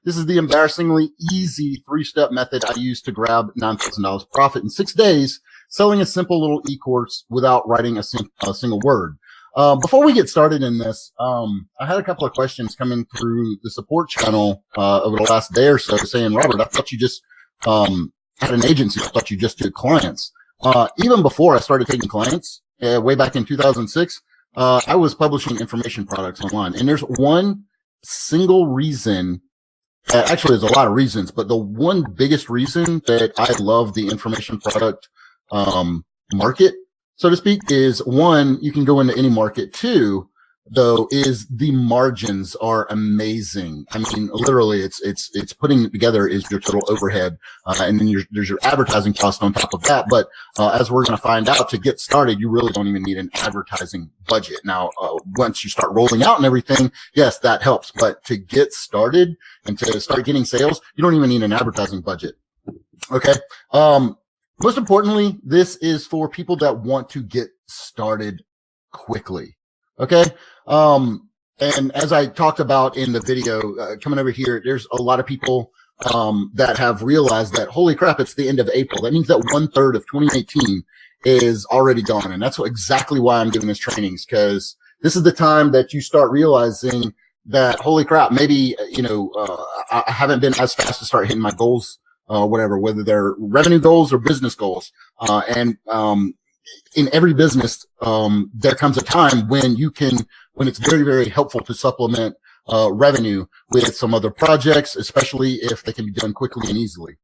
This is the embarrassingly easy 3-step method I use to grab $9,000 profit in 6 days, selling a simple little e-course without writing a single word. Before we get started in this, I had a couple of questions coming through the support channel over the last day or so saying, Robert, I thought you just had an agency. I thought you just did clients. Even before I started taking clients, way back in 2006, I was publishing information products online. And there's one single reason, actually there's a lot of reasons, but the one biggest reason that I love the information product market, so to speak, is one, you can go into any market. Two, though, is the margins are amazing. I mean, literally, it's putting it together is your total overhead, and then there's your advertising cost on top of that. But as we're going to find out, to get started, you really don't even need an advertising budget. Now, once you start rolling out and everything, yes, that helps. But to get started and to start getting sales, you don't even need an advertising budget. Okay. Most importantly, this is for people that want to get started quickly. Okay. And as I talked about in the video, coming over here, there's a lot of people, that have realized that, holy crap, it's the end of April. That means that 1/3 of 2018 is already gone. And that's exactly why I'm doing this trainings, because this is the time that you start realizing that, holy crap, maybe, I haven't been as fast to start hitting my goals, whatever, whether they're revenue goals or business goals. In every business, there comes a time when when it's very, very helpful to supplement revenue with some other projects, especially if they can be done quickly and easily.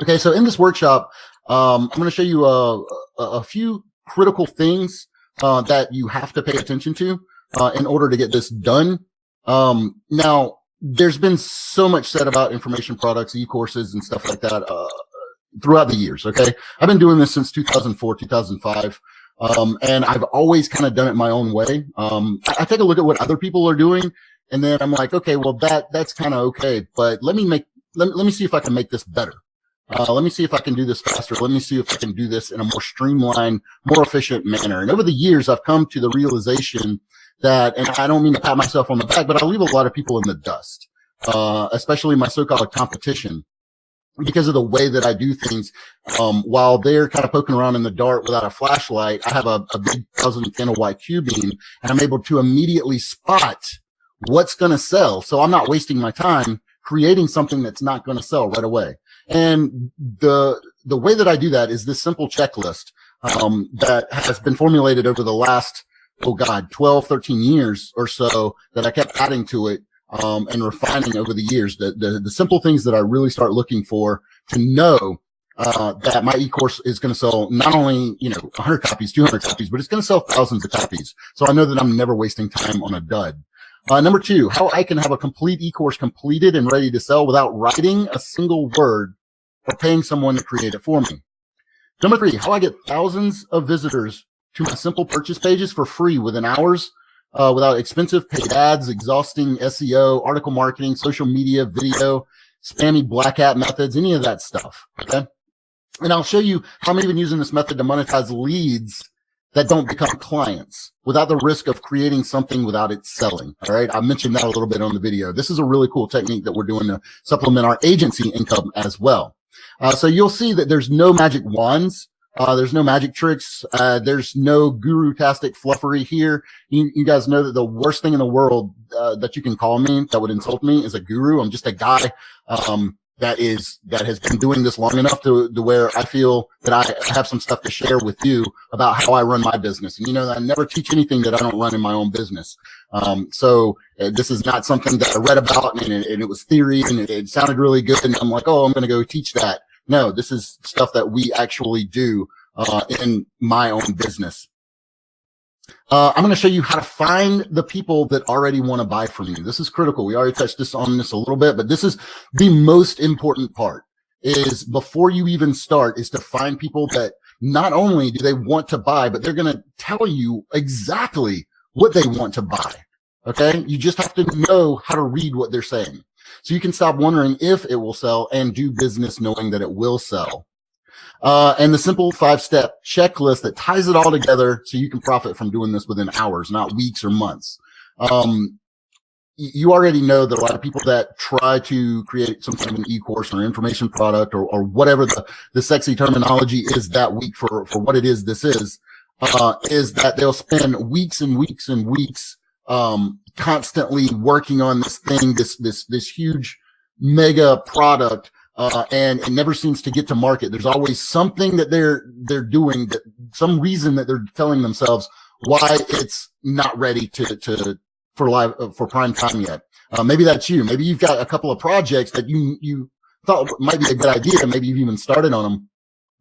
Okay, so in this workshop, I'm going to show you a few critical things that you have to pay attention to in order to get this done. Now, there's been so much said about information products, e-courses, and stuff like that throughout the years. Okay, I've been doing this since 2004, 2005. And I've always kind of done it my own way. I take a look at what other people are doing, and then I'm like, okay, well, that's kind of okay, but let me see if I can make this better. Let me see if I can do this faster. Let me see if I can do this in a more streamlined, more efficient manner. And over the years, I've come to the realization that, and I don't mean to pat myself on the back, but I leave a lot of people in the dust, especially my so-called competition, because of the way that I do things. While they're kind of poking around in the dark without a flashlight, I have a big 1,000 candle white Q-beam, and I'm able to immediately spot what's going to sell. So I'm not wasting my time creating something that's not going to sell right away. And the way that I do that is this simple checklist, that has been formulated over the last, 12, 13 years or so, that I kept adding to it. And refining over the years, the simple things that I really start looking for to know that my e-course is going to sell not only 100 copies, 200 copies, but it's going to sell thousands of copies. So I know that I'm never wasting time on a dud. Number 2, how I can have a complete e-course completed and ready to sell without writing a single word or paying someone to create it for me. Number 3, how I get thousands of visitors to my simple purchase pages for free within hours. Without expensive paid ads, exhausting SEO, article marketing, social media, video, spammy black hat methods, any of that stuff. Okay. And I'll show you how I'm even using this method to monetize leads that don't become clients without the risk of creating something without it selling. All right. I mentioned that a little bit on the video. This is a really cool technique that we're doing to supplement our agency income as well. So you'll see that there's no magic wands. There's no magic tricks. There's no guru-tastic fluffery here. You guys know that the worst thing in the world, that you can call me, that would insult me, is a guru. I'm just a guy, that has been doing this long enough to where I feel that I have some stuff to share with you about how I run my business. And I never teach anything that I don't run in my own business. So this is not something that I read about and it was theory and it sounded really good. And I'm like, oh, I'm going to go teach that. No, this is stuff that we actually do in my own business. I'm going to show you how to find the people that already want to buy from you. This is critical. We already touched on this a little bit, but this is the most important part, is before you even start, is to find people that not only do they want to buy, but they're going to tell you exactly what they want to buy. Okay. You just have to know how to read what they're saying. So you can stop wondering if it will sell and do business knowing that it will sell. And the simple 5-step checklist that ties it all together so you can profit from doing this within hours, not weeks or months. you already know that a lot of people that try to create some kind of an e-course or information product or whatever the sexy terminology is that week for what it is this is that they'll spend weeks and weeks and weeks constantly working on this thing, this huge mega product, and it never seems to get to market. There's always something that they're doing, that some reason that they're telling themselves why it's not ready for prime time yet. Maybe that's you. Maybe you've got a couple of projects that you thought might be a good idea. Maybe you've even started on them,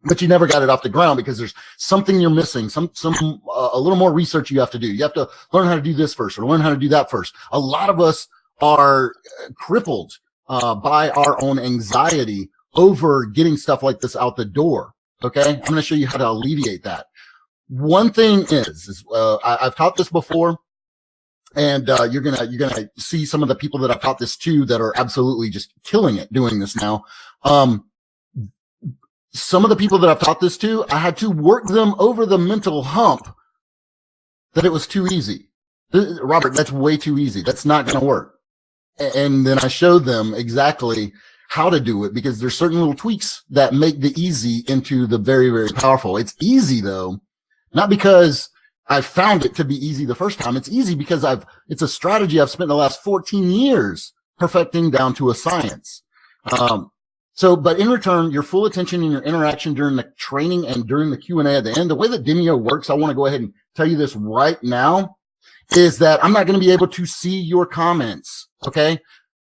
but you never got it off the ground because there's something you're missing, a little more research you have to do. You have to learn how to do this first or learn how to do that first. A lot of us are crippled by our own anxiety over getting stuff like this out the door. Okay. I'm going to show you how to alleviate that. One thing is I've taught this before, and you're gonna see some of the people that I've taught this to that are absolutely just killing it doing this now. Some of the people that I've taught this to, I had to work them over the mental hump that it was too easy. Robert, that's way too easy. That's not going to work. And then I showed them exactly how to do it, because there's certain little tweaks that make the easy into the very, very powerful. It's easy though, not because I found it to be easy the first time. It's easy because it's a strategy I've spent the last 14 years perfecting down to a science. But in return, your full attention and your interaction during the training and during the Q&A at the end, the way that Demio works, I want to go ahead and tell you this right now, is that I'm not going to be able to see your comments. Okay.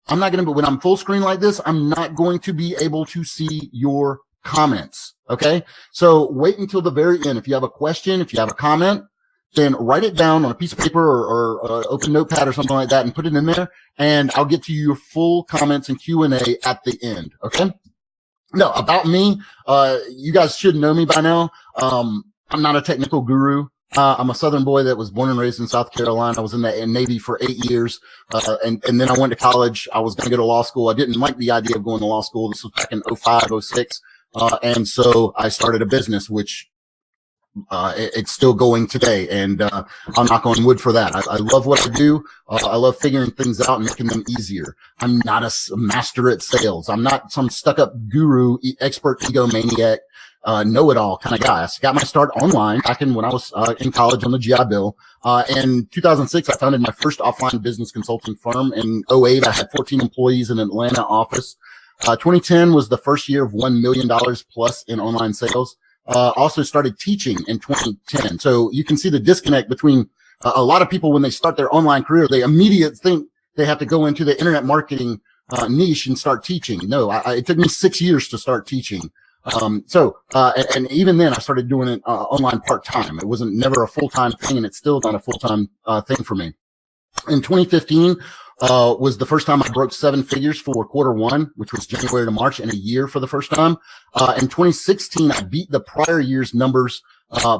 When I'm full screen like this, I'm not going to be able to see your comments. Okay. So wait until the very end. If you have a question, if you have a comment, then write it down on a piece of paper or open notepad or something like that and put it in there, and I'll get to your full comments and Q&A at the end. Okay. No, about me, you guys should know me by now. I'm not a technical guru. I'm a Southern boy that was born and raised in South Carolina. I was in the Navy for 8 years. And then I went to college. I was going to go to law school. I didn't like the idea of going to law school. This was back in 05, 06. And so I started a business, which it's still going today, and I'll knock on wood for that. I love what I do. I love figuring things out and making them easier. I'm not a master at sales. I'm not some stuck-up guru, expert egomaniac, know-it-all kind of guy. I got my start online back when I was in college on the GI Bill. In 2006, I founded my first offline business consulting firm. In 08, I had 14 employees in an Atlanta office. 2010 was the first year of $1 million plus in online sales. Also started teaching in 2010. So you can see the disconnect between a lot of people when they start their online career, they immediately think they have to go into the internet marketing niche and start teaching. No, it took me 6 years to start teaching. And even then I started doing it online part-time. It wasn't never a full-time thing, and it's still not a full-time thing for me. In 2015, was the first time I broke 7 figures for quarter one, which was January to March, in a year for the first time. In 2016, I beat the prior year's numbers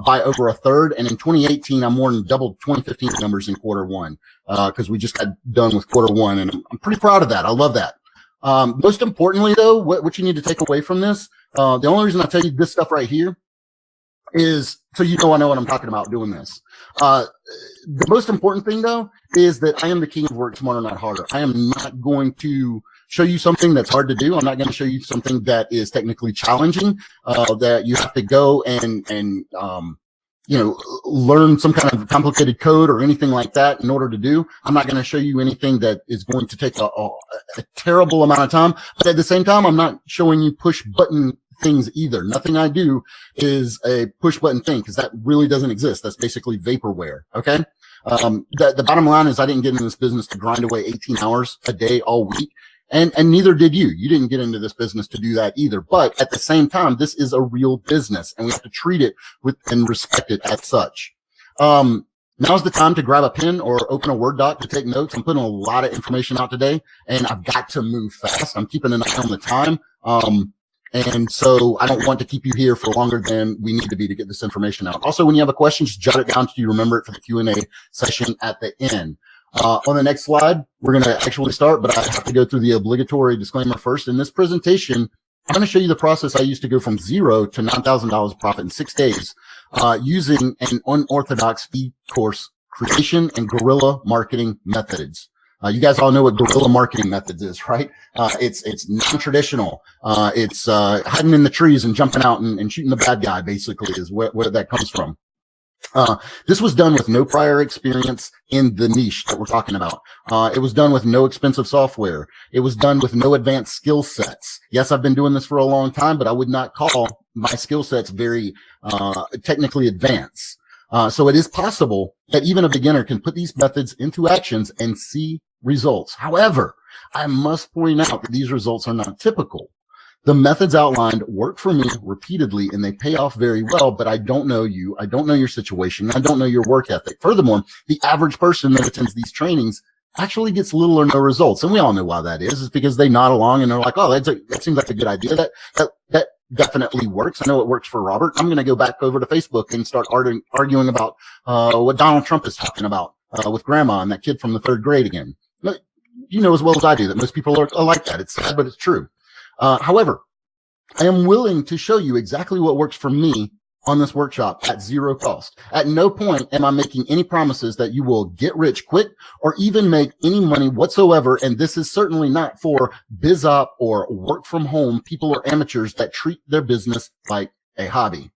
by over a third. And in 2018, I more than doubled 2015 numbers in quarter one, because we just got done with quarter one. And I'm pretty proud of that. I love that. Most importantly, though, what you need to take away from this, the only reason I tell you this stuff right here is so you know I know what I'm talking about doing this. The most important thing, though, is that I am the king of work smarter, not harder. I am not going to show you something that's hard to do. I'm not going to show you something that is technically challenging, that you have to go and learn some kind of complicated code or anything like that in order to do. I'm not going to show you anything that is going to take a terrible amount of time. But at the same time, I'm not showing you push button things either. Nothing I do is a push button thing, because that really doesn't exist. That's basically vaporware. Okay. The bottom line is I didn't get into this business to grind away 18 hours a day all week. And neither did you. You didn't get into this business to do that either. But at the same time, this is a real business, and we have to treat it and respect it as such. Now's the time to grab a pen or open a Word doc to take notes. I'm putting a lot of information out today, and I've got to move fast. I'm keeping an eye on the time. And so I don't want to keep you here for longer than we need to be to get this information out. Also, when you have a question, just jot it down so you remember it for the Q&A session at the end. On the next slide, we're going to actually start, but I have to go through the obligatory disclaimer first. In this presentation, I'm going to show you the process I used to go from $0 to $9,000 profit in 6 days, using an unorthodox e-course creation and guerrilla marketing methods. You guys all know what guerrilla marketing methods is, right? It's non-traditional. It's hiding in the trees and jumping out and shooting the bad guy, basically, is where that comes from. This was done with no prior experience in the niche that we're talking about. It was done with no expensive software. It was done with no advanced skill sets. Yes, I've been doing this for a long time, but I would not call my skill sets very technically advanced. So it is possible that even a beginner can put these methods into actions and see results. However, I must point out that these results are not typical. The methods outlined work for me repeatedly and they pay off very well, but I don't know you. I don't know your situation. I don't know your work ethic. Furthermore, the average person that attends these trainings actually gets little or no results. And we all know why that is. It's because they nod along and they're like, oh, that seems like a good idea. That definitely works. I know it works for Robert. I'm going to go back over to Facebook and start arguing about what Donald Trump is talking about with grandma and that kid from the 3rd grade again. You know as well as I do that most people are like that. It's sad, but it's true. However, I am willing to show you exactly what works for me on this workshop at zero cost. At no point am I making any promises that you will get rich quick or even make any money whatsoever. And this is certainly not for biz op or work from home people or amateurs that treat their business like a hobby.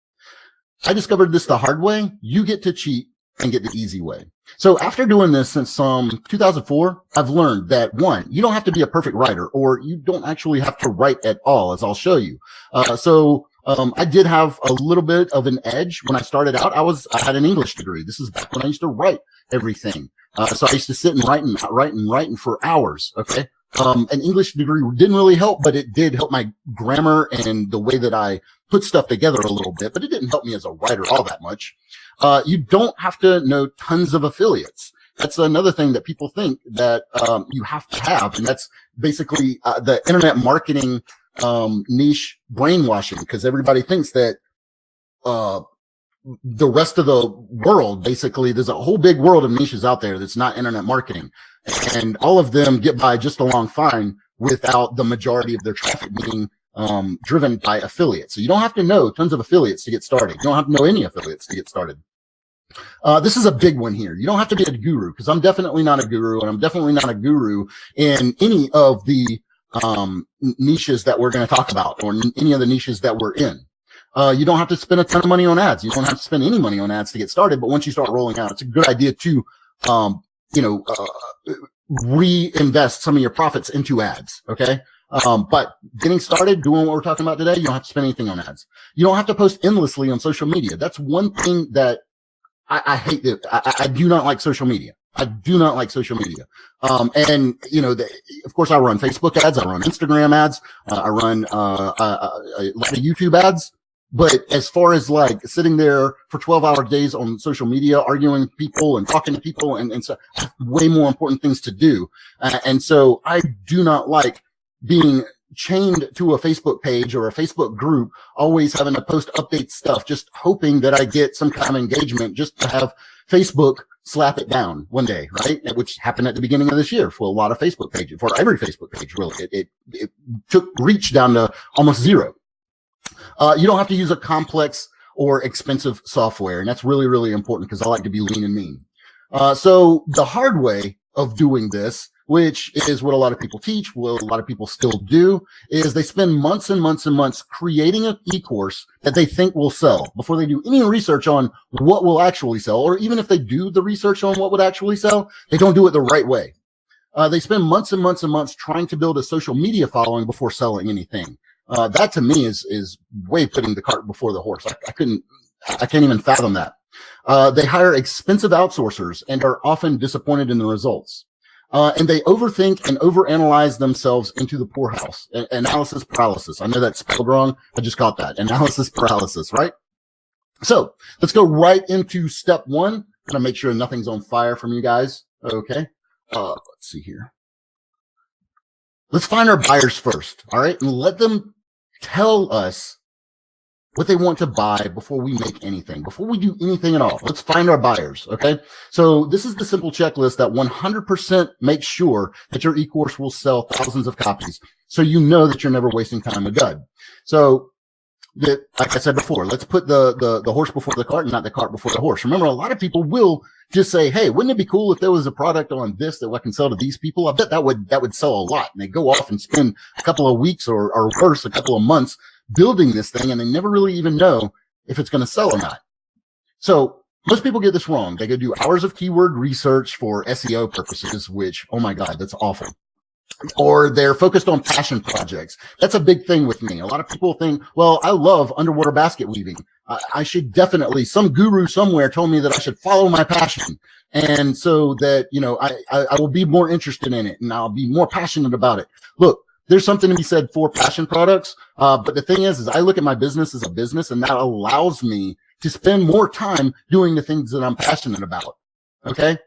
I discovered this the hard way. You get to cheat and get the easy way. So after doing this since 2004, I've learned that 1, you don't have to be a perfect writer, or you don't actually have to write at all, as I'll show you. I did have a little bit of an edge when I started out. I had an English degree. This is back when I used to write everything. So I used to sit and writing for hours. Okay. An English degree didn't really help, but it did help my grammar and the way that I put stuff together a little bit, but it didn't help me as a writer all that much. You don't have to know tons of affiliates. That's another thing that people think that you have to have, and that's basically the internet marketing niche brainwashing, because everybody thinks that the rest of the world, basically, there's a whole big world of niches out there that's not internet marketing, and all of them get by just along fine without the majority of their traffic being driven by affiliates. So you don't have to know tons of affiliates to get started. You don't have to know any affiliates to get started. This is a big one here. You don't have to be a guru, because I'm definitely not a guru, and I'm definitely not a guru in any of the niches that we're going to talk about, or any of the niches that we're in. You don't have to spend a ton of money on ads. You don't have to spend any money on ads to get started. But once you start rolling out, it's a good idea to, reinvest some of your profits into ads. Okay. But getting started, doing what we're talking about today, you don't have to spend anything on ads. You don't have to post endlessly on social media. That's one thing that I hate. I do not like social media. I do not like social media. Of course I run Facebook ads. I run Instagram ads. I run, a lot of YouTube ads. But as far as like sitting there for 12-hour days on social media, arguing with people and talking to people and so I have way more important things to do. And so I do not like being chained to a Facebook page or a Facebook group, always having to post update stuff, just hoping that I get some kind of engagement just to have Facebook slap it down one day, right? Which happened at the beginning of this year for a lot of Facebook pages, for every Facebook page, really. It took reach down to almost zero. You don't have to use a complex or expensive software. And that's really, really important, because I like to be lean and mean. So the hard way of doing this, which is what a lot of people teach, what a lot of people still do, is they spend months and months and months creating an e-course that they think will sell before they do any research on what will actually sell. Or even if they do the research on what would actually sell, they don't do it the right way. They spend months and months and months trying to build a social media following before selling anything. That to me is way putting the cart before the horse. I can't even fathom that. They hire expensive outsourcers and are often disappointed in the results. And they overthink and overanalyze themselves into the poorhouse. Analysis paralysis. I know that's spelled wrong. I just caught that. Analysis paralysis, right? So let's go right into step 1. I'm going to make sure nothing's on fire from you guys. Okay. Let's see here. Let's find our buyers first. All right. And let them tell us what they want to buy before we make anything, before we do anything at all. Let's find our buyers. Okay. So this is the simple checklist that 100% makes sure that your e-course will sell thousands of copies. So you know that you're never wasting time with dud. So that, like I said before, let's put the horse before the cart and not the cart before the horse. Remember, a lot of people will just say, hey, wouldn't it be cool if there was a product on this that I can sell to these people? I bet that would sell a lot. And they go off and spend a couple of weeks or worse, a couple of months building this thing, and they never really even know if it's going to sell or not. So most people get this wrong. They go do hours of keyword research for SEO purposes, which, oh my God, that's awful. Or they're focused on passion projects. That's a big thing with me. A lot of people think, well, I love underwater basket weaving. I should definitely, some guru somewhere told me that I should follow my passion. And so that, I will be more interested in it and I'll be more passionate about it. Look, there's something to be said for passion products. But the thing is I look at my business as a business, and that allows me to spend more time doing the things that I'm passionate about. Okay.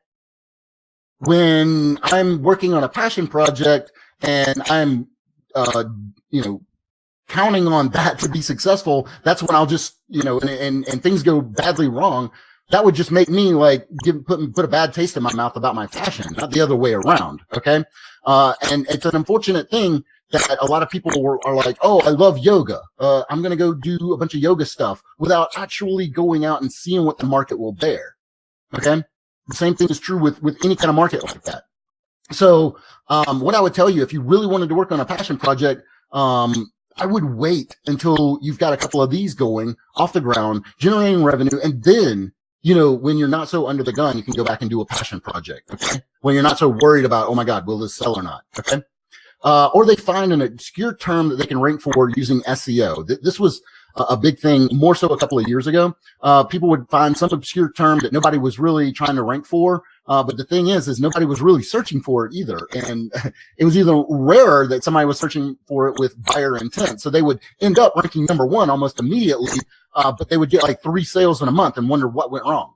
When I'm working on a passion project and I'm, counting on that to be successful, that's when I'll just, and things go badly wrong. That would just make me like put a bad taste in my mouth about my passion, not the other way around. Okay. And it's an unfortunate thing that a lot of people are like, oh, I love yoga. I'm going to go do a bunch of yoga stuff without actually going out and seeing what the market will bear. Okay. The same thing is true with any kind of market like that. So, what I would tell you, if you really wanted to work on a passion project, I would wait until you've got a couple of these going off the ground, generating revenue. And then, when you're not so under the gun, you can go back and do a passion project. Okay. When you're not so worried about, oh my God, will this sell or not? Okay. Or they find an obscure term that they can rank for using SEO. This was a big thing more so a couple of years ago. People would find some obscure term that nobody was really trying to rank for. But the thing is nobody was really searching for it either. And it was even rarer that somebody was searching for it with buyer intent. So they would end up ranking number one almost immediately. But they would get like 3 sales in a month and wonder what went wrong.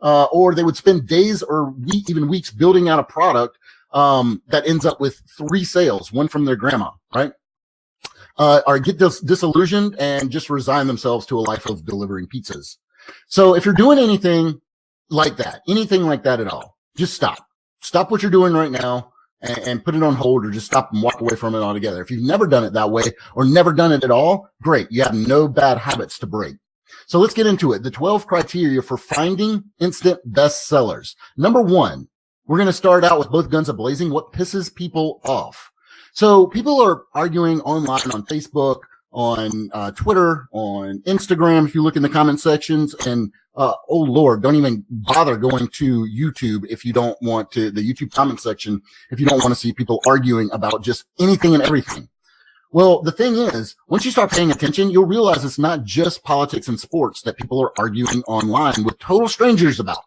Or they would spend days or even weeks building out a product that ends up with 3 sales, one from their grandma, right? Or get disillusioned and just resign themselves to a life of delivering pizzas. So if you're doing anything like that at all, just stop. Stop what you're doing right now and put it on hold, or just stop and walk away from it altogether. If you've never done it that way or never done it at all, great. You have no bad habits to break. So let's get into it. The 12 criteria for finding instant bestsellers. Number 1, we're going to start out with both guns a-blazing. What pisses people off? So people are arguing online on Facebook, on Twitter, on Instagram, if you look in the comment sections, and oh Lord, don't even bother going to YouTube if you don't want to, the YouTube comment section, if you don't want to see people arguing about just anything and everything. Well, the thing is, once you start paying attention, you'll realize it's not just politics and sports that people are arguing online with total strangers about.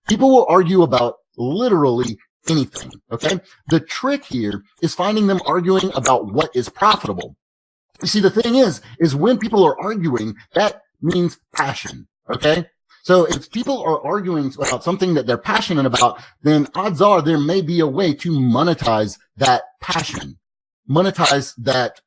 People will argue about literally anything. Okay. The trick here is finding them arguing about what is profitable. You see, the thing is when people are arguing, that means passion. Okay. So if people are arguing about something that they're passionate about, then odds are there may be a way to monetize that passion, monetize that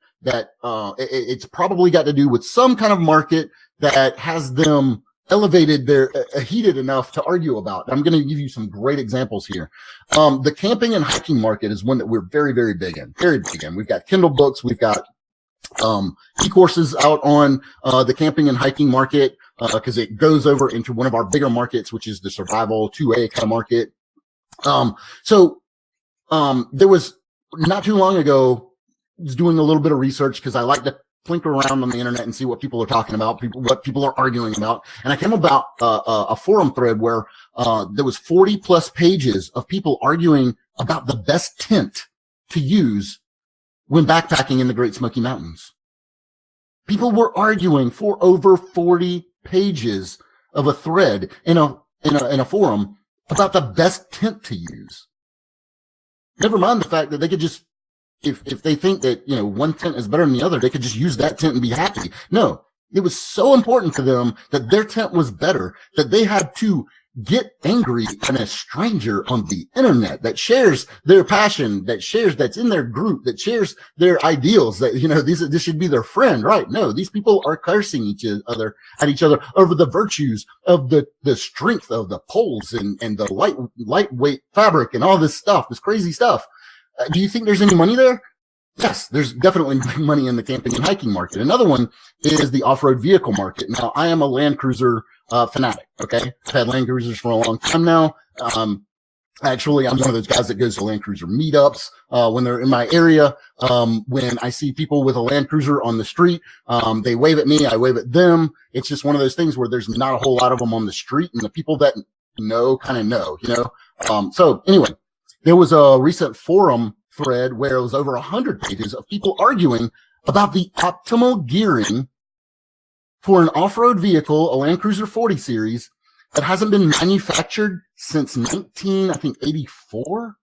it's probably got to do with some kind of market that has them elevated, they're heated enough to argue about. I'm going to give you some great examples here. The camping and hiking market is one that we're very, very big in. We've got Kindle books. We've got eCourses out on the camping and hiking market because it goes over into one of our bigger markets, which is the survival 2A kind of market. There was not too long ago, I was doing a little bit of research because I like to flink around on the internet and see what people are talking about, what people are arguing about. And I came about a forum thread where there was 40 plus pages of people arguing about the best tent to use when backpacking in the Great Smoky Mountains. People were arguing for over 40 pages of a thread in a forum about the best tent to use. Never mind the fact that they could just, if they think that, one tent is better than the other, they could just use that tent and be happy. No, it was so important to them that their tent was better that they had to get angry at a stranger on the internet that shares their passion, that's in their group, that shares their ideals, that, this should be their friend, right? No, these people are cursing each other over the virtues of the strength of the poles and the lightweight fabric and all this stuff, this crazy stuff. Do you think there's any money there? Yes, there's definitely money in the camping and hiking market. Another one is the off-road vehicle market. Now, I am a Land Cruiser fanatic. Okay, I've had Land Cruisers for a long time now. Actually, I'm one of those guys that goes to Land Cruiser meetups when they're in my area. When I see people with a Land Cruiser on the street, they wave at me, I wave at them. It's just one of those things where there's not a whole lot of them on the street, and the people that know kind of know, you know. So anyway, there was a recent forum thread where it was over 100 pages of people arguing about the optimal gearing for an off-road vehicle, a Land Cruiser 40 series, that hasn't been manufactured since 1984.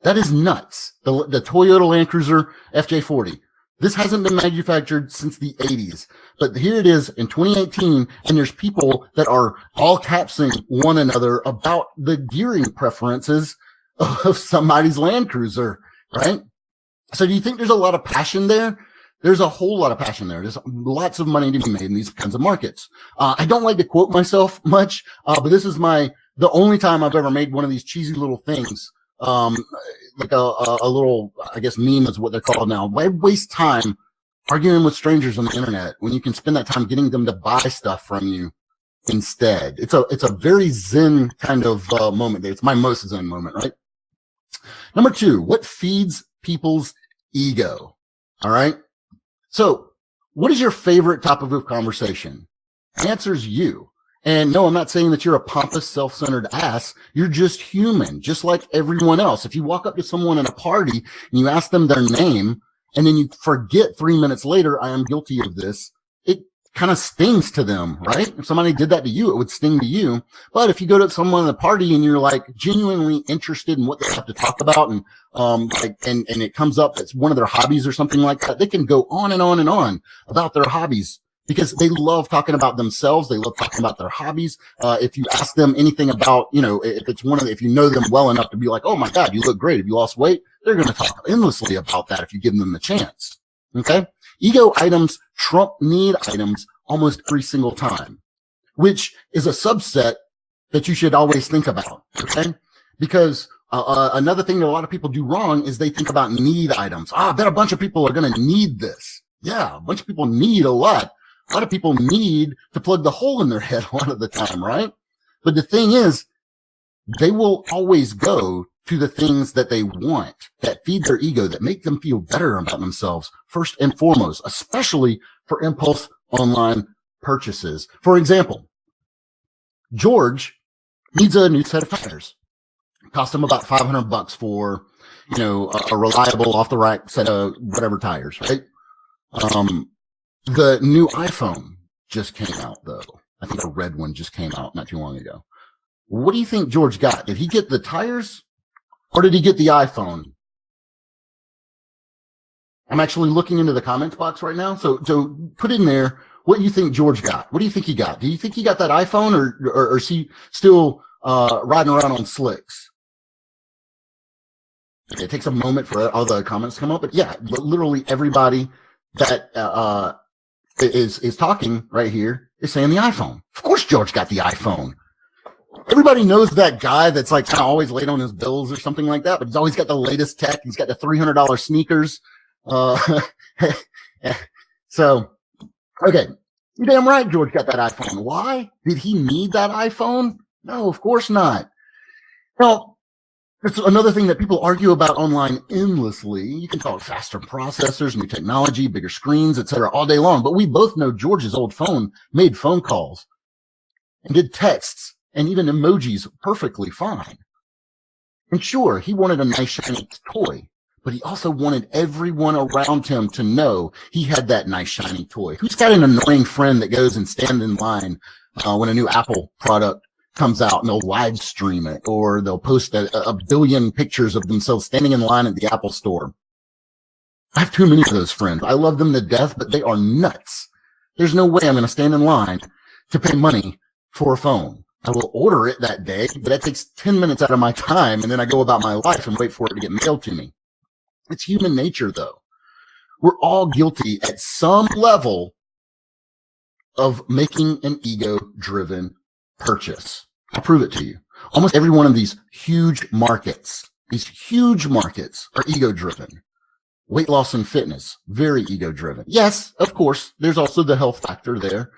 That is nuts. The Toyota Land Cruiser FJ40. This hasn't been manufactured since the 80s. But here it is in 2018, and there's people that are all capsing one another about the gearing preferences of somebody's Land Cruiser, right? So do you think there's a lot of passion there? There's a whole lot of passion there. There's lots of money to be made in these kinds of markets. I don't like to quote myself much, but this is the only time I've ever made one of these cheesy little things. Like a little, I guess, meme is what they're called now. Why waste time arguing with strangers on the internet when you can spend that time getting them to buy stuff from you instead? It's a very Zen kind of moment there. It's my most Zen moment, right? Number 2, what feeds people's ego? All right. So what is your favorite topic of conversation? The answer is you. And no, I'm not saying that you're a pompous, self-centered ass. You're just human, just like everyone else. If you walk up to someone at a party and you ask them their name and then you forget 3 minutes later, I am guilty of this, it kind of stings to them, right? If somebody did that to you, it would sting to you. But if you go to someone at a party and you're like genuinely interested in what they have to talk about, and and it comes up that's one of their hobbies or something like that, they can go on and on and on about their hobbies because they love talking about themselves. They love talking about their hobbies. If you ask them anything about, if you know them well enough to be like, oh my God, you look great. Have you lost weight? They're going to talk endlessly about that if you give them the chance. Okay. Ego items trump need items almost every single time, which is a subset that you should always think about. Okay. Because another thing that a lot of people do wrong is they think about need items. I bet a bunch of people are going to need this. Yeah. A bunch of people need a lot. A lot of people need to plug the hole in their head a lot of the time, right? But the thing is, they will always go to the things that they want, that feed their ego, that make them feel better about themselves, first and foremost, especially for impulse online purchases. For example, George needs a new set of tires. It cost him about $500 for, a reliable off the rack set of whatever tires, right? The new iPhone just came out, though. I think a red one just came out not too long ago. What do you think George got? Did he get the tires or did he get the iPhone? I'm actually looking into the comments box right now. So put in there what you think George got. What do you think he got? Do you think he got that iPhone or is he still riding around on slicks? Okay, it takes a moment for all the comments to come up, but yeah, literally everybody that is talking right here is saying the iPhone. Of course George got the iPhone. Everybody knows that guy that's like kind of always late on his bills or something like that, but he's always got the latest tech. He's got the $300 sneakers. So, okay. You're damn right George got that iPhone. Why? Did he need that iPhone? No, of course not. Well, it's another thing that people argue about online endlessly. You can talk faster processors, new technology, bigger screens, etc. all day long. But we both know George's old phone made phone calls and did texts and even emojis perfectly fine. And sure, he wanted a nice shiny toy, but he also wanted everyone around him to know he had that nice shiny toy. Who's got an annoying friend that goes and stands in line when a new Apple product comes out and they'll live stream it, or they'll post a billion pictures of themselves standing in line at the Apple store? I have too many of those friends. I love them to death, but they are nuts. There's no way I'm going to stand in line to pay money for a phone. I will order it that day, but that takes 10 minutes out of my time, and then I go about my life and wait for it to get mailed to me. It's human nature, though. We're all guilty at some level of making an ego-driven purchase. I'll prove it to you. Almost every one of these huge markets, These huge markets are ego driven. Weight loss and fitness, very ego driven. Yes, of course, there's also the health factor there.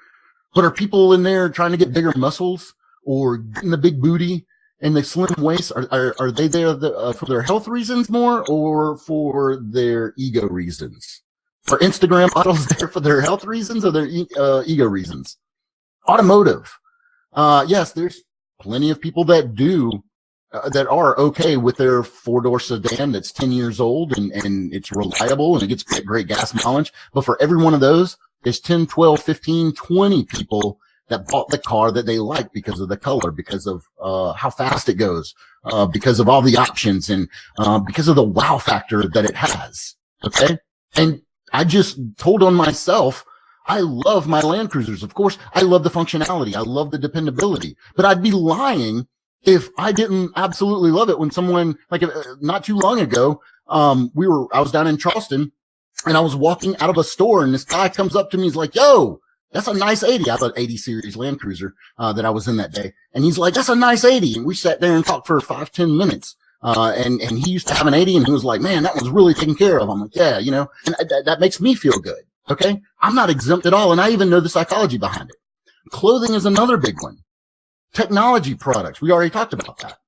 But are people in there trying to get bigger muscles or getting the big booty and the slim waist? Are they there for their health reasons more or for their ego reasons? Are Instagram models there for their health reasons or their ego reasons? Automotive. Yes, there's plenty of people that that are okay with their four-door sedan that's 10 years old and it's reliable and it gets great gas mileage. But for every one of those, there's 10, 12, 15, 20 people that bought the car that they like because of the color, because of how fast it goes, because of all the options, and because of the wow factor that it has. Okay? And I just told on myself, I love my Land Cruisers. Of course, I love the functionality. I love the dependability. But I'd be lying if I didn't absolutely love it when someone, like not too long ago, I was down in Charleston and I was walking out of a store and this guy comes up to me. He's like, yo, that's a nice 80. I thought 80 series Land Cruiser, that I was in that day. And he's like, that's a nice 80. And we sat there and talked for 5-10 minutes. And he used to have an 80 and he was like, man, that was really taken care of. I'm like, yeah, you know, and that makes me feel good. Okay. I'm not exempt at all. And I even know the psychology behind it. Clothing is another big one. Technology products. We already talked about that.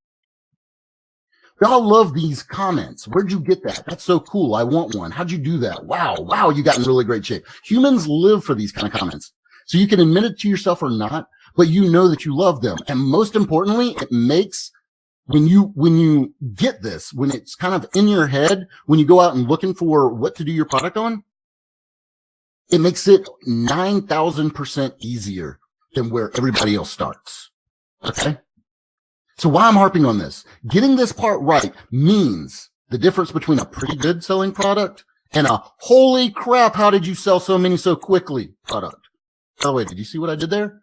We all love these comments. Where'd you get that? That's so cool. I want one. How'd you do that? Wow. Wow. You got in really great shape. Humans live for these kind of comments. So you can admit it to yourself or not, but you know that you love them. And most importantly, it makes, when you get this, when it's kind of in your head, when you go out and looking for what to do your product on, it makes it 9,000% easier than where everybody else starts. Okay. So why I'm harping on this, getting this part right means the difference between a pretty good selling product and a holy crap, how did you sell so many so quickly product. By the way, did you see what I did there?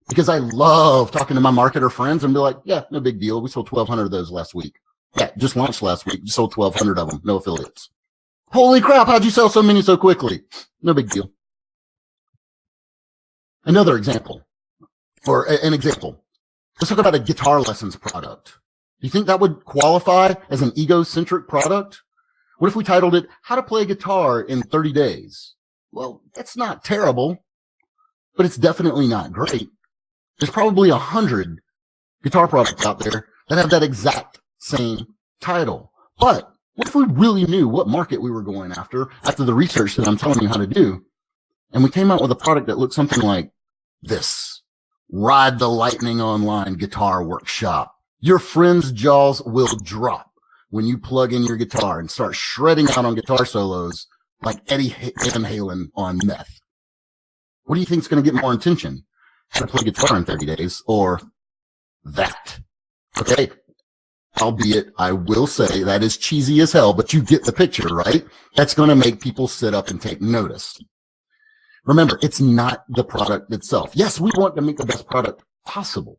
Because I love talking to my marketer friends and be like, yeah, no big deal. We sold 1,200 of those last week. Yeah, just launched last week. Just sold 1,200 of them. No affiliates. Holy crap, how'd you sell so many so quickly? No big deal. Another example, or an example. Let's talk about a guitar lessons product. Do you think that would qualify as an egocentric product? What if we titled it, How to Play Guitar in 30 Days? Well, that's not terrible, but it's definitely not great. There's probably 100 guitar products out there that have that exact same title. But what if we really knew what market we were going after the research that I'm telling you how to do, and we came out with a product that looked something like this? Ride the Lightning Online Guitar Workshop. Your friend's jaws will drop when you plug in your guitar and start shredding out on guitar solos like Eddie Van Halen on meth. What do you think is going to get more attention? How to play guitar in 30 days or that? Okay. Albeit, I will say that is cheesy as hell, but you get the picture, right? That's going to make people sit up and take notice. Remember, it's not the product itself. Yes, we want to make the best product possible,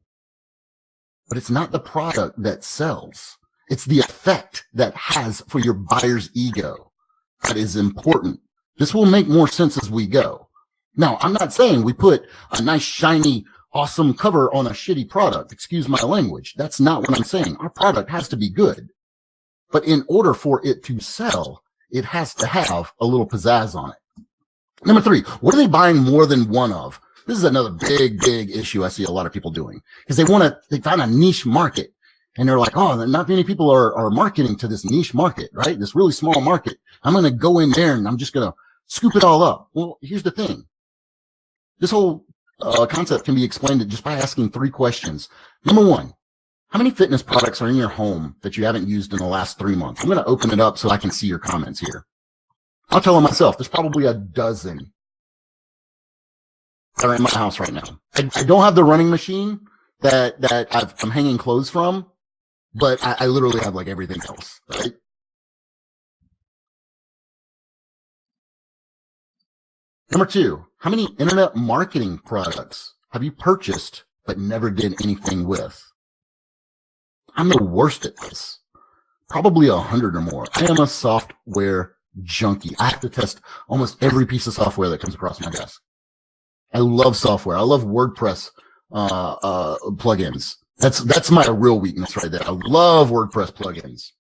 but it's not the product that sells. It's the effect that has for your buyer's ego that is important. This will make more sense as we go. Now, I'm not saying we put a nice, shiny, awesome cover on a shitty product. Excuse my language. That's not what I'm saying. Our product has to be good, but in order for it to sell, it has to have a little pizzazz on it. Number 3, what are they buying more than one of? This is another big issue I see a lot of people doing because they find a niche market and they're like, oh, not many people are marketing to this niche market, right? This really small market. I'm going to go in there and I'm just going to scoop it all up. Well, here's the thing. This whole concept can be explained just by asking 3 questions. Number 1, how many fitness products are in your home that you haven't used in the last 3 months? I'm going to open it up so I can see your comments here. I'll tell them myself, there's probably a dozen that are in my house right now. I don't have the running machine that I'm hanging clothes from, but I literally have like everything else, right? Number 2, how many internet marketing products have you purchased but never did anything with? I'm the worst at this. Probably 100 or more. I am a software junkie. I have to test almost every piece of software that comes across my desk. I love software. I love WordPress plugins. That's my real weakness right there. I love WordPress plugins.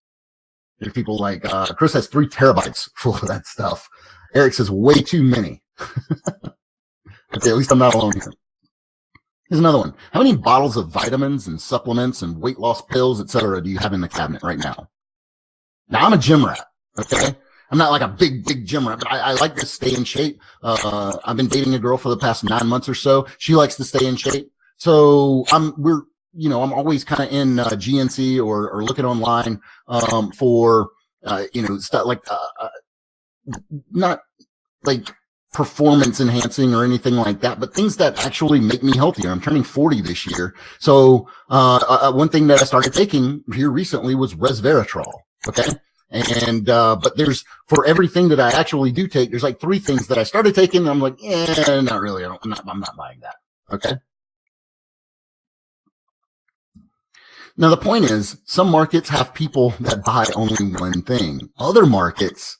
There's people like, Chris has 3 terabytes full of that stuff. Eric says way too many. Okay, at least I'm not alone here. Here's another one. How many bottles of vitamins and supplements and weight loss pills, etc., do you have in the cabinet right now? Now, I'm a gym rat, okay? I'm not like a big gym rat, but I like to stay in shape. I've been dating a girl for the past 9 months or so. She likes to stay in shape. So I'm always kind of in GNC or looking online for stuff like not like performance enhancing or anything like that, but things that actually make me healthier. I'm turning 40 this year. So one thing that I started taking here recently was resveratrol. Okay. And but there's, for everything that I actually do take, there's like 3 things that I started taking and I'm like, not really. I'm not buying that. Okay. Now, the point is, some markets have people that buy only one thing. Other markets,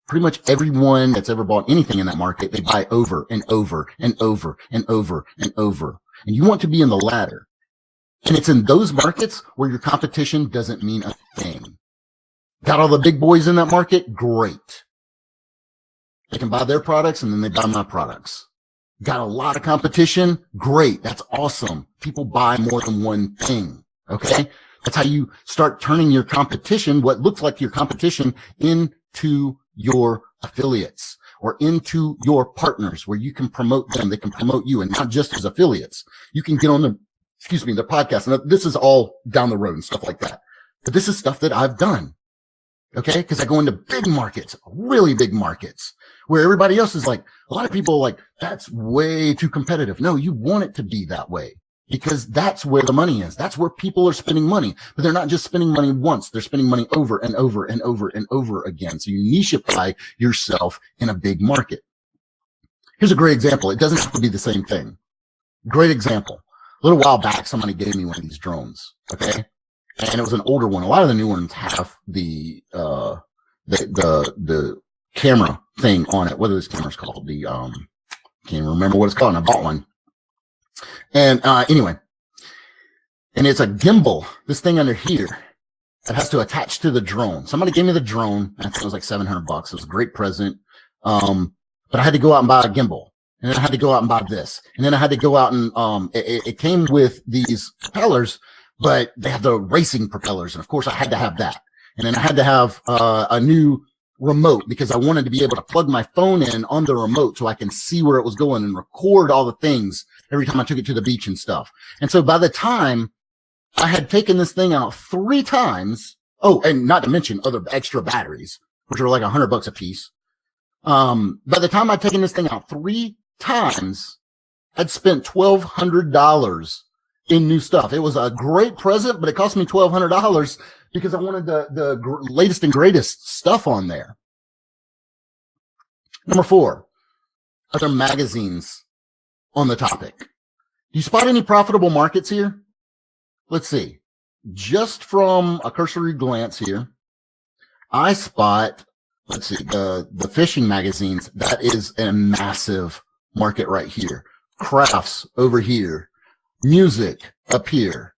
pretty much everyone that's ever bought anything in that market, they buy over and over and over and over and over. And you want to be in the latter. And it's in those markets where your competition doesn't mean a thing. Got all the big boys in that market? Great. They can buy their products and then they buy my products. Got a lot of competition? Great. That's awesome. People buy more than one thing. Okay. That's how you start turning your competition, what looks like your competition, into your affiliates or into your partners where you can promote them. They can promote you, and not just as affiliates. You can get on the podcast. And this is all down the road and stuff like that. But this is stuff that I've done. Okay. Cause I go into big markets, really big markets, where everybody else is like, a lot of people are like, that's way too competitive. No, you want it to be that way. Because that's where the money is. That's where people are spending money. But they're not just spending money once. They're spending money over and over and over and over again. So you nicheify yourself in a big market. Here's a great example. It doesn't have to be the same thing. Great example. A little while back, somebody gave me one of these drones. Okay. And it was an older one. A lot of the new ones have the camera thing on it. What are those cameras called? Can't remember what it's called. And I bought one. And anyway, and it's a gimbal, this thing under here that has to attach to the drone. Somebody gave me the drone. I think it was like $700. It was a great present. But I had to go out and buy a gimbal, and then I had to go out and buy this, and then I had to go out and it came with these propellers, but they have the racing propellers, and of course I had to have that. And then I had to have a new remote because I wanted to be able to plug my phone in on the remote so I can see where it was going and record all the things every time I took it to the beach and stuff. And so by the time I had taken this thing out 3 times, oh, and not to mention other extra batteries, which were like $100 a piece. By the time I'd taken this thing out 3 times, I'd spent $1,200 in new stuff. It was a great present, but it cost me $1,200 because I wanted the latest and greatest stuff on there. Number 4, other magazines on the topic. Do you spot any profitable markets here? Let's see. Just from a cursory glance here, I spot, let's see, the fishing magazines. That is a massive market right here. Crafts over here. Music up here.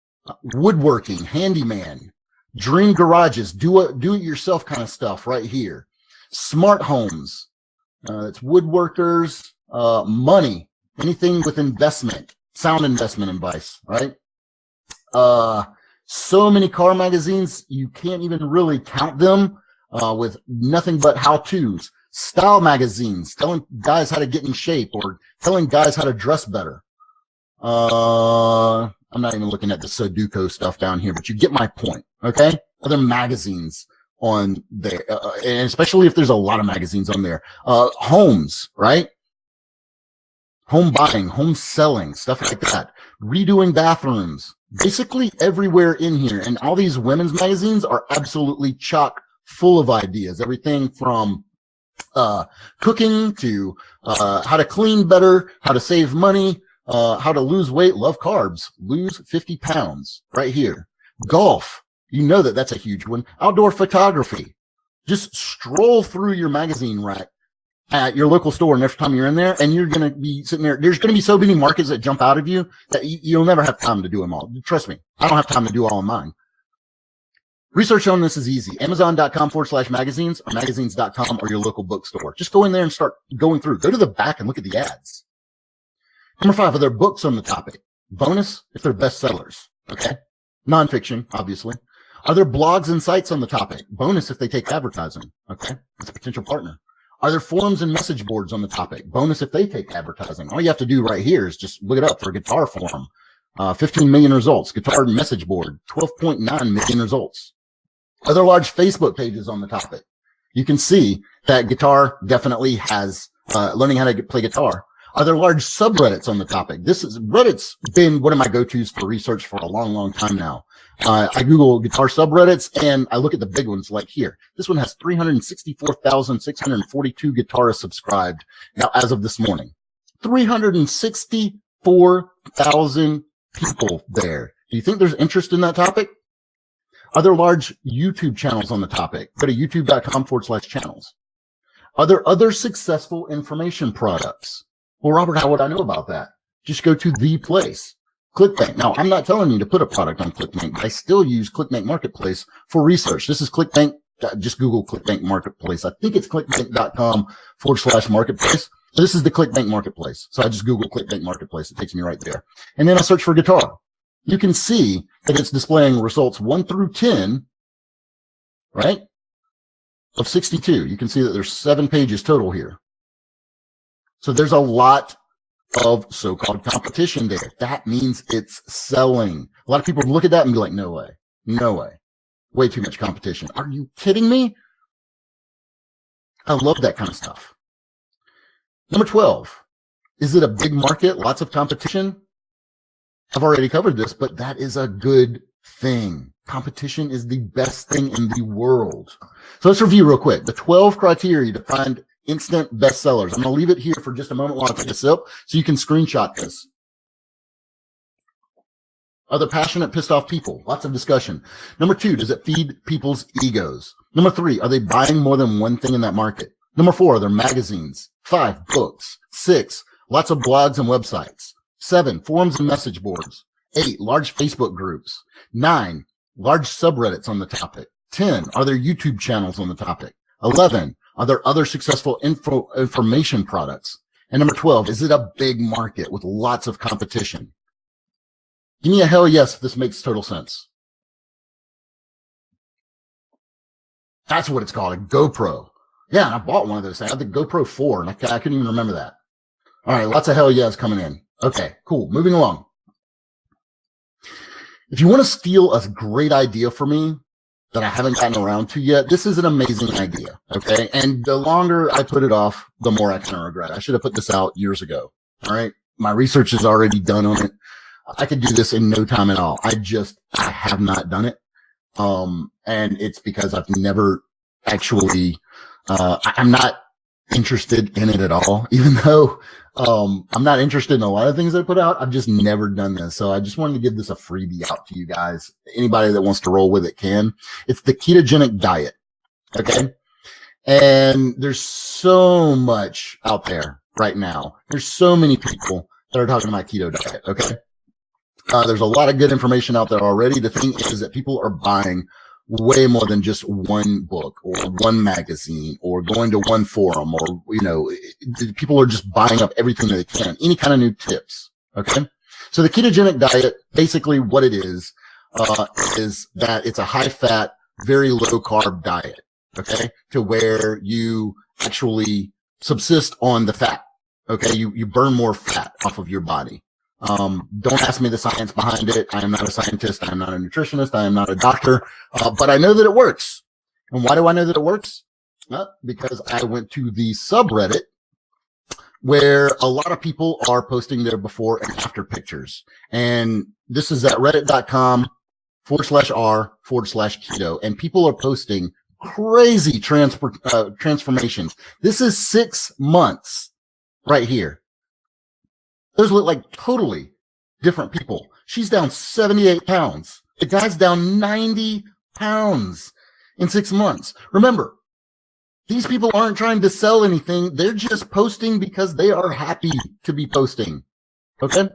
Woodworking, handyman, dream garages, do it yourself kind of stuff right here. Smart homes. It's woodworkers, money, anything with investment, sound investment advice, right? So many car magazines, you can't even really count them, with nothing but how-tos. Style magazines, telling guys how to get in shape or telling guys how to dress better. I'm not even looking at the Stukes stuff down here, but you get my point, okay? Other magazines on there, and especially if there's a lot of magazines on there. Homes, right? Home buying, home selling, stuff like that. Redoing bathrooms, basically everywhere in here. And all these women's magazines are absolutely chock full of ideas. Everything from cooking to how to clean better, how to save money, how to lose weight, love carbs, lose 50 pounds right here. Golf, you know that's a huge one. Outdoor photography. Just stroll through your magazine rack at your local store next time you're in there, and you're going to be sitting there. There's going to be so many markets that jump out of you that you'll never have time to do them all. Trust me, I don't have time to do all of mine. Research on this is easy. Amazon.com/magazines or magazines.com or your local bookstore. Just go in there and start going through. Go to the back and look at the ads. Number 5, are there books on the topic? Bonus if they're bestsellers. Okay. Nonfiction, obviously. Are there blogs and sites on the topic? Bonus if they take advertising. Okay. That's a potential partner. Are there forums and message boards on the topic? Bonus if they take advertising. All you have to do right here is just look it up for a guitar forum. 15 million results. Guitar message board, 12.9 million results. Are there large Facebook pages on the topic? You can see that guitar definitely has learning how to play guitar. Are there large subreddits on the topic? Reddit's been one of my go-tos for research for a long, long time now. I Google guitar subreddits and I look at the big ones like here. This one has 364,642 guitarists subscribed now as of this morning. 364,000 people there. Do you think there's interest in that topic? Are there large YouTube channels on the topic? Go to youtube.com/channels. Are there other successful information products? Well, Robert, how would I know about that? Just go to the place, ClickBank. Now, I'm not telling you to put a product on ClickBank, but I still use ClickBank Marketplace for research. This is ClickBank. Just Google ClickBank Marketplace. I think it's clickbank.com/marketplace. This is the ClickBank Marketplace. So I just Google ClickBank Marketplace. It takes me right there. And then I search for guitar. You can see that it's displaying results 1 through 10, right? Of 62. You can see that there's 7 pages total here. So there's a lot of so-called competition there. That means it's selling. A lot of people look at that and be like, no way, no way. Way too much competition. Are you kidding me? I love that kind of stuff. Number 12, is it a big market? Lots of competition? I've already covered this, but that is a good thing. Competition is the best thing in the world. So let's review real quick. The 12 criteria to find instant bestsellers. I'm going to leave it here for just a moment while I take a sip so you can screenshot this. Are there passionate, pissed off people? Lots of discussion. Number 2, does it feed people's egos? Number 3, are they buying more than one thing in that market? Number 4, are there magazines? 5, books. 6, lots of blogs and websites. 7, forums and message boards. 8, large Facebook groups. 9, large subreddits on the topic. 10, are there YouTube channels on the topic? 11, are there other successful information products? And number 12, is it a big market with lots of competition? Give me a hell yes if this makes total sense. That's what it's called, a GoPro. Yeah, and I bought one of those. I had the GoPro 4, and I couldn't even remember that. All right, lots of hell yes coming in. Okay, cool. Moving along. If you want to steal a great idea from me that I haven't gotten around to yet, this is an amazing idea, okay? And the longer I put it off, the more I kind of regret it. I should have put this out years ago, all right? My research is already done on it. I could do this in no time at all. I have not done it. And it's because I've never actually, I'm not interested in it at all, even though I'm not interested in a lot of things I put out. I've just never done this. So I just wanted to give this a freebie out to you guys. Anybody that wants to roll with it can. It's the ketogenic diet. Okay. And there's so much out there right now. There's so many people that are talking about keto diet. Okay. There's a lot of good information out there already. The thing is that people are buying way more than just one book or one magazine or going to one forum, or, you know, people are just buying up everything that they can, any kind of new tips. Okay. So the ketogenic diet, basically what it is that it's a high fat, very low carb diet. Okay. To where you actually subsist on the fat. Okay. You burn more fat off of your body. Don't ask me the science behind it. I am not a scientist. I am not a nutritionist. I am not a doctor. But I know that it works. And why do I know that it works? Because I went to the subreddit where a lot of people are posting their before and after pictures. And this is at reddit.com/r/keto. And people are posting crazy transformations. This is 6 months right here. Those look like totally different people. She's down 78 pounds. The guy's down 90 pounds in 6 months. Remember, these people aren't trying to sell anything. They're just posting because they are happy to be posting. Okay?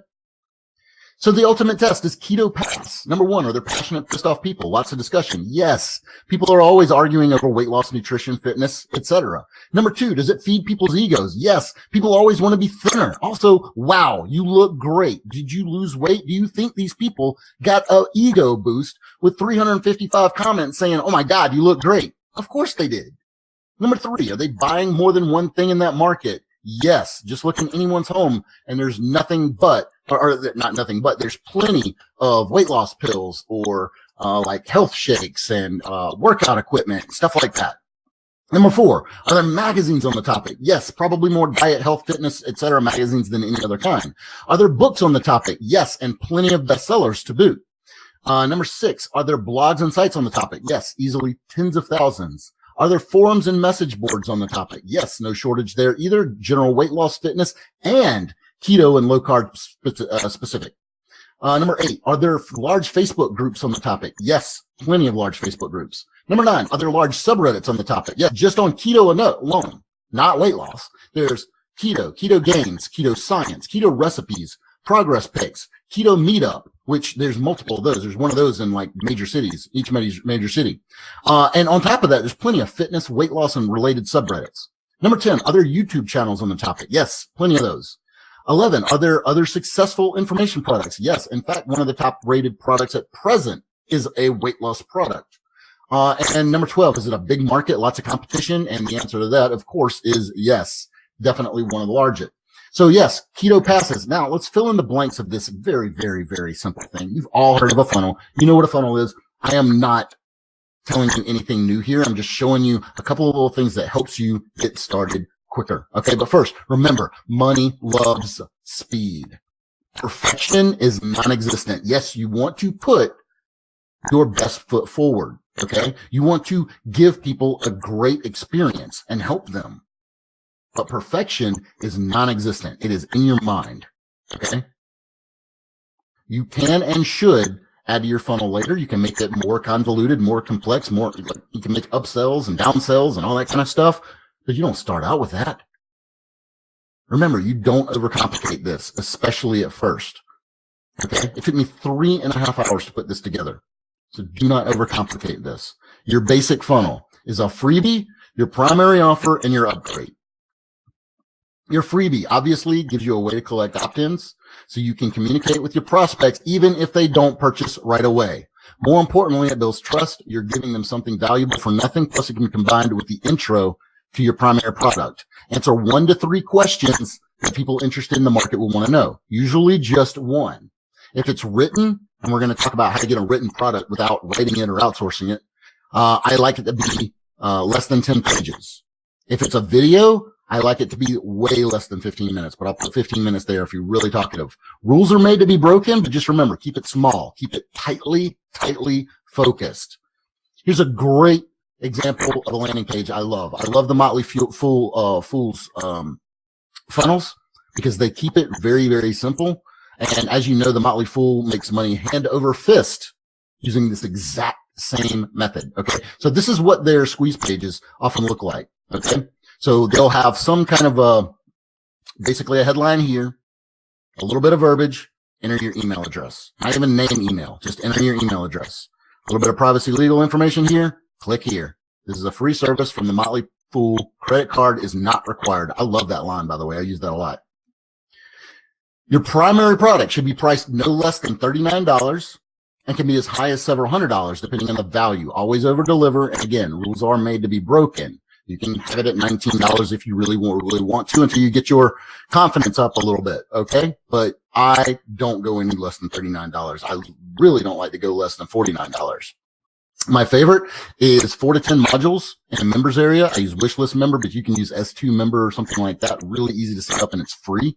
So the ultimate test is keto pass. Number one, are there passionate, pissed off people? Lots of discussion. Yes. People are always arguing over weight loss, nutrition, fitness, etc. Number two, does it feed people's egos? Yes. People always want to be thinner. Also, wow, you look great. Did you lose weight? Do you think these people got an ego boost with 355 comments saying, oh my God, you look great? Of course they did. Number three, are they buying more than one thing in that market? Yes. Just look in anyone's home and there's nothing but, or not nothing but, there's plenty of weight loss pills or like health shakes and workout equipment, stuff like that. Number four, are there magazines on the topic? Yes, probably more diet, health, fitness, etc. magazines than any other kind. Are there books on the topic? Yes, and plenty of bestsellers to boot. Number six, are there blogs and sites on the topic? Yes, easily tens of thousands. Are there forums and message boards on the topic? Yes, no shortage there either. General weight loss, fitness, and keto and low carb specific. Number eight, are there large Facebook groups on the topic? Yes, plenty of large Facebook groups. Number nine, are there large subreddits on the topic? Yeah, just on keto alone, not weight loss. There's keto, keto gains, keto science, keto recipes, progress pics, keto meetup, which there's multiple of those. There's one of those in like major cities, each major city. And on top of that, there's plenty of fitness, weight loss, and related subreddits. Number 10, other YouTube channels on the topic. Yes, plenty of those. 11, are there other successful information products? Yes. In fact, one of the top rated products at present is a weight loss product. And number 12, is it a big market, lots of competition? And the answer to that, of course, is yes, definitely one of the largest. So yes, keto passes. Now let's fill in the blanks of this very, very, very simple thing. You've all heard of a funnel. You know what a funnel is. I am not telling you anything new here. I'm just showing you a couple of little things that helps you get started quicker. Okay. But first, remember, money loves speed. Perfection is non-existent. Yes, you want to put your best foot forward. Okay. You want to give people a great experience and help them. But perfection is non-existent. It is in your mind. Okay. You can and should add to your funnel later. You can make it more convoluted, more complex, you can make upsells and downsells and all that kind of stuff. But you don't start out with that. Remember, you don't overcomplicate this, especially at first. Okay. It took me 3.5 hours to put this together. So do not overcomplicate this. Your basic funnel is a freebie, your primary offer, and your upgrade. Your freebie obviously gives you a way to collect opt-ins so you can communicate with your prospects even if they don't purchase right away. More importantly, it builds trust. You're giving them something valuable for nothing, plus it can be combined with the intro to your primary product. Answer 1 to 3 questions that people interested in the market will want to know, usually just one. If it's written, and we're going to talk about how to get a written product without writing it or outsourcing it, I like it to be less than 10 pages. If it's a video, I like it to be way less than 15 minutes, but I'll put 15 minutes there if you're really talkative. Rules are made to be broken, but just remember, keep it small. Keep it tightly focused. Here's a great example of a landing page I love. I love the Motley Fool's funnels because they keep it very, very simple. And as you know, the Motley Fool makes money hand over fist using this exact same method. Okay. So this is what their squeeze pages often look like. Okay. So they'll have some kind of basically a headline here, a little bit of verbiage, enter your email address. Not even name email, just enter your email address. A little bit of privacy legal information here, click here. This is a free service from the Motley Fool. Credit card is not required. I love that line, by the way. I use that a lot. Your primary product should be priced no less than $39 and can be as high as several $100s depending on the value. Always over deliver. And again, rules are made to be broken. You can have it at $19 if you really want to until you get your confidence up a little bit. Okay. But I don't go any less than $39. I really don't like to go less than $49. My favorite is 4 to 10 modules in a members area. I use wishlist member, but you can use S2 member or something like that. Really easy to set up and it's free.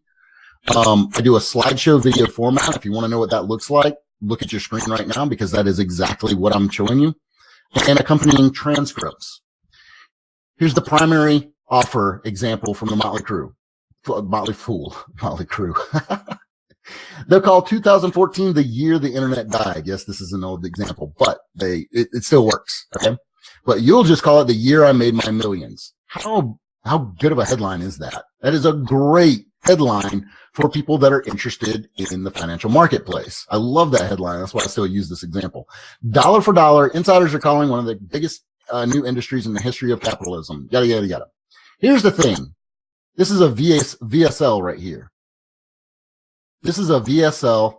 I do a slideshow video format. If you want to know what that looks like, look at your screen right now because that is exactly what I'm showing you, and accompanying transcripts. Here's the primary offer example from the Motley Crew. They'll call 2014 the year the internet died. Yes, this is an old example, but it still works. Okay. But you'll just call it the year I made my millions. How good of a headline is that? That is a great headline for people that are interested in the financial marketplace. I love that headline. That's why I still use this example. Dollar for dollar, insiders are calling one of the biggest new industries in the history of capitalism. Yada, yada, yada. Here's the thing. This is a VSL right here. This is a VSL.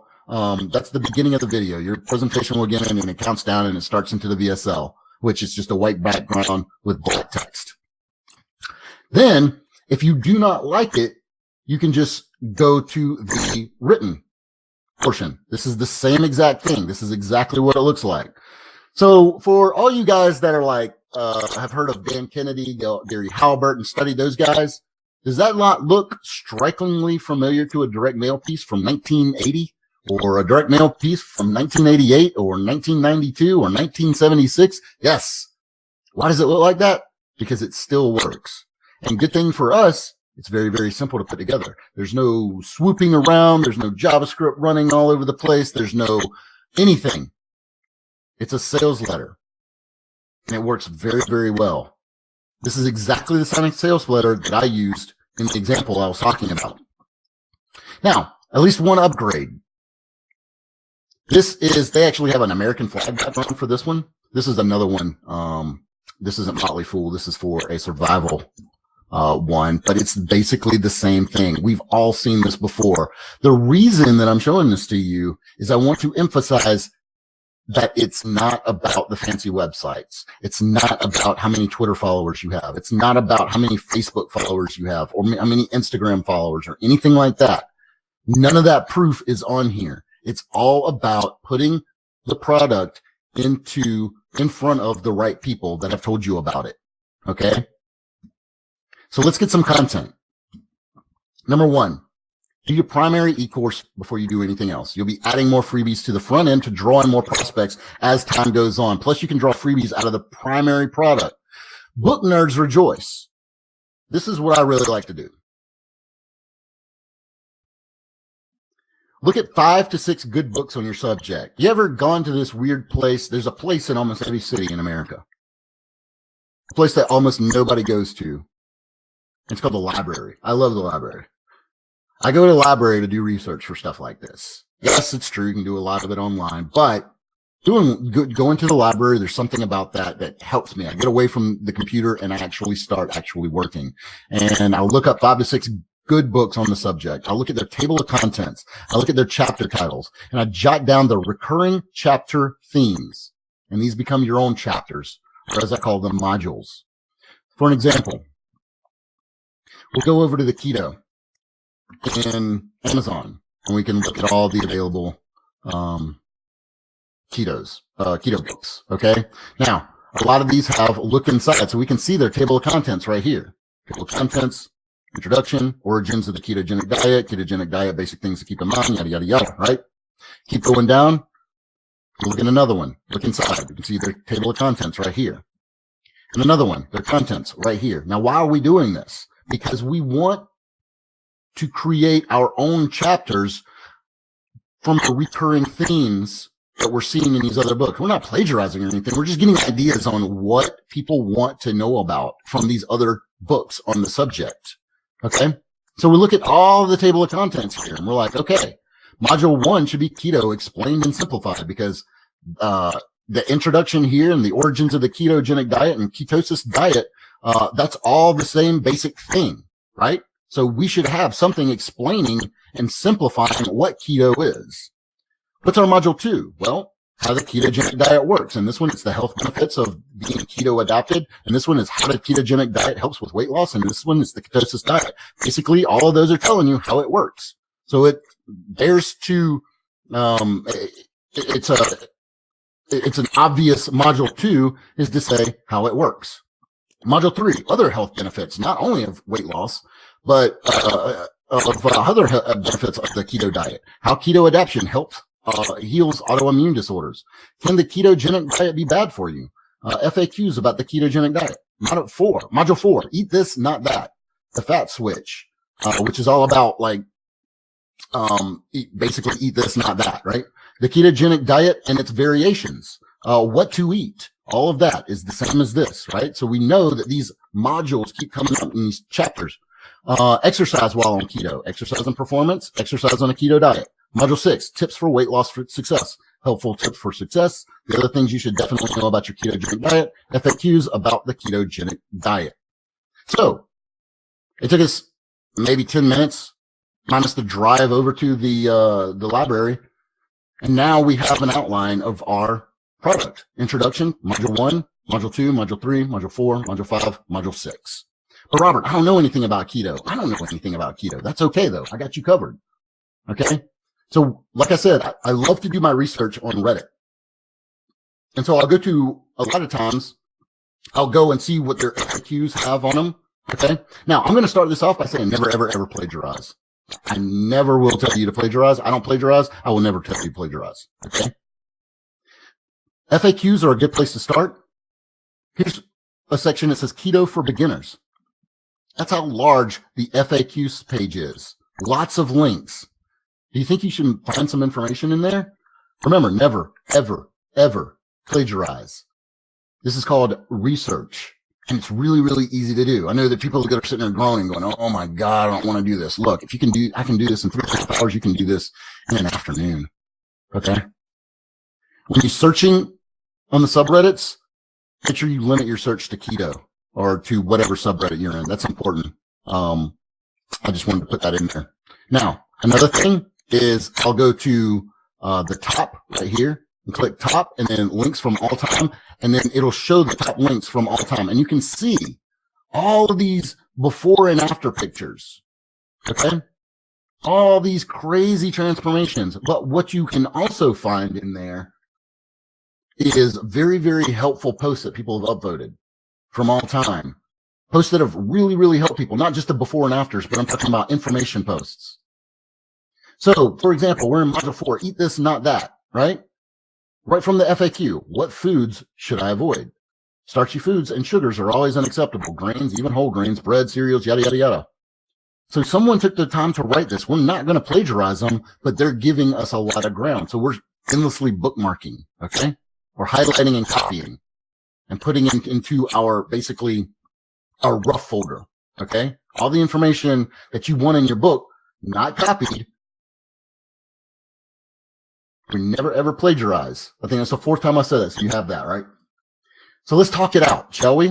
That's the beginning of the video. Your presentation will get in and it counts down and it starts into the VSL, which is just a white background with black text. Then, if you do not like it, you can just go to the written portion. This is the same exact thing. This is exactly what it looks like. So for all you guys that are like, have heard of Dan Kennedy, Gary Halbert, and studied those guys, does that not look strikingly familiar to a direct mail piece from 1980 or a direct mail piece from 1988 or 1992 or 1976? Yes. Why does it look like that? Because it still works. And good thing for us, it's very, very simple to put together. There's no swooping around. There's no JavaScript running all over the place. There's no anything. It's a sales letter. And it works very, very well. This is exactly the same sales letter that I used in the example I was talking about. Now, at least one upgrade. This is, they actually have an American flag background for this one. This is another one. This isn't Motley Fool. This is for a survival one, but it's basically the same thing. We've all seen this before. The reason that I'm showing this to you is I want to emphasize that it's not about the fancy websites. It's not about how many Twitter followers you have. It's not about how many Facebook followers you have or how many Instagram followers or anything like that. None of that proof is on here. It's all about putting the product in front of the right people that have told you about it. Okay. So let's get some content. Number one, do your primary e-course before you do anything else. You'll be adding more freebies to the front end to draw in more prospects as time goes on. Plus, you can draw freebies out of the primary product. Book nerds rejoice. This is what I really like to do. Look at 5 to 6 good books on your subject. You ever gone to this weird place? There's a place in almost every city in America. A place that almost nobody goes to. It's called the library. I love the library. I go to the library to do research for stuff like this. Yes, it's true. You can do a lot of it online, but going to the library, there's something about that helps me. I get away from the computer and I actually start working. And I'll look up 5 to 6 good books on the subject. I'll look at their table of contents. I look at their chapter titles and I jot down the recurring chapter themes. And these become your own chapters, or as I call them, modules. For an example, we'll go over to the keto in Amazon and we can look at all the available keto books. Okay. Now, a lot of these have look inside, so we can see their table of contents right here. Table of contents, introduction, origins of the ketogenic diet, basic things to keep in mind, yada, yada, yada, right? Keep going down. Look at another one. Look inside. You can see their table of contents right here. And another one, their contents right here. Now, why are we doing this? Because we want to create our own chapters from the recurring themes that we're seeing in these other books. We're not plagiarizing or anything. We're just getting ideas on what people want to know about from these other books on the subject. Okay. So we look at all the table of contents here and we're like, okay, module 1 should be keto explained and simplified because, the introduction here and the origins of the ketogenic diet and ketosis diet, that's all the same basic thing, right? So we should have something explaining and simplifying what keto is. What's our module 2? Well, how the ketogenic diet works. And this one, it's the health benefits of being keto adapted. And this one is how the ketogenic diet helps with weight loss. And this one is the ketosis diet. Basically, all of those are telling you how it works. So it bears to, it's an obvious module 2 is to say how it works. Module 3, other health benefits, not only of weight loss, but of other benefits of the keto diet. How keto adaptation helps heals autoimmune disorders. Can the ketogenic diet be bad for you? FAQs about the ketogenic diet. Module 4, eat this, not that. The fat switch, which is all about like basically eat this, not that, right? The ketogenic diet and its variations. What to eat. All of that is the same as this, right? So we know that these modules keep coming up in these chapters. Exercise while on keto, exercise and performance, exercise on a keto diet. Module 6, tips for weight loss for success, helpful tips for success. The other things you should definitely know about your ketogenic diet, FAQs about the ketogenic diet. So it took us maybe 10 minutes minus the drive over to the library. And now we have an outline of our product. Introduction, module 1, module 2, module 3, module 4, module 5, module 6. But Robert, I don't know anything about keto. I don't know anything about keto. That's okay though. I got you covered. Okay. So like I said, I love to do my research on Reddit. And so I'll go to, a lot of times, I'll go and see what their FAQs have on them. Okay. Now I'm going to start this off by saying never, ever, ever plagiarize. I never will tell you to plagiarize. I don't plagiarize. I will never tell you to plagiarize. Okay. FAQs are a good place to start. Here's a section that says keto for beginners. That's how large the FAQs page is. Lots of links. Do you think you should find some information in there? Remember, never, ever, ever plagiarize. This is called research. And it's really, really easy to do. I know that people are sitting there groaning, going, oh my God, I don't want to do this. Look, if you can do, I can do this in 3.5 hours. You can do this in an afternoon. Okay. When you're searching on the subreddits, make sure you limit your search to keto or to whatever subreddit you're in. That's important. I just wanted to put that in there. Now, another thing is I'll go to the top right here and click top and then links from all time. And then it'll show the top links from all time. And you can see all of these before and after pictures. Okay. All these crazy transformations. But what you can also find in there is very, very helpful posts that people have upvoted from all time. Posts that have really, really helped people, not just the before and afters, but I'm talking about information posts. So, for example, we're in module 4, eat this, not that, right? Right from the FAQ, what foods should I avoid? Starchy foods and sugars are always unacceptable. Grains, even whole grains, bread, cereals, yada, yada, yada. So someone took the time to write this. We're not going to plagiarize them, but they're giving us a lot of ground. So we're endlessly bookmarking, okay? We're highlighting and copying and putting into our, basically, our rough folder, okay? All the information that you want in your book, not copied. We never, ever plagiarize. I think that's the 4th time I said that, so you have that, right? So let's talk it out, shall we?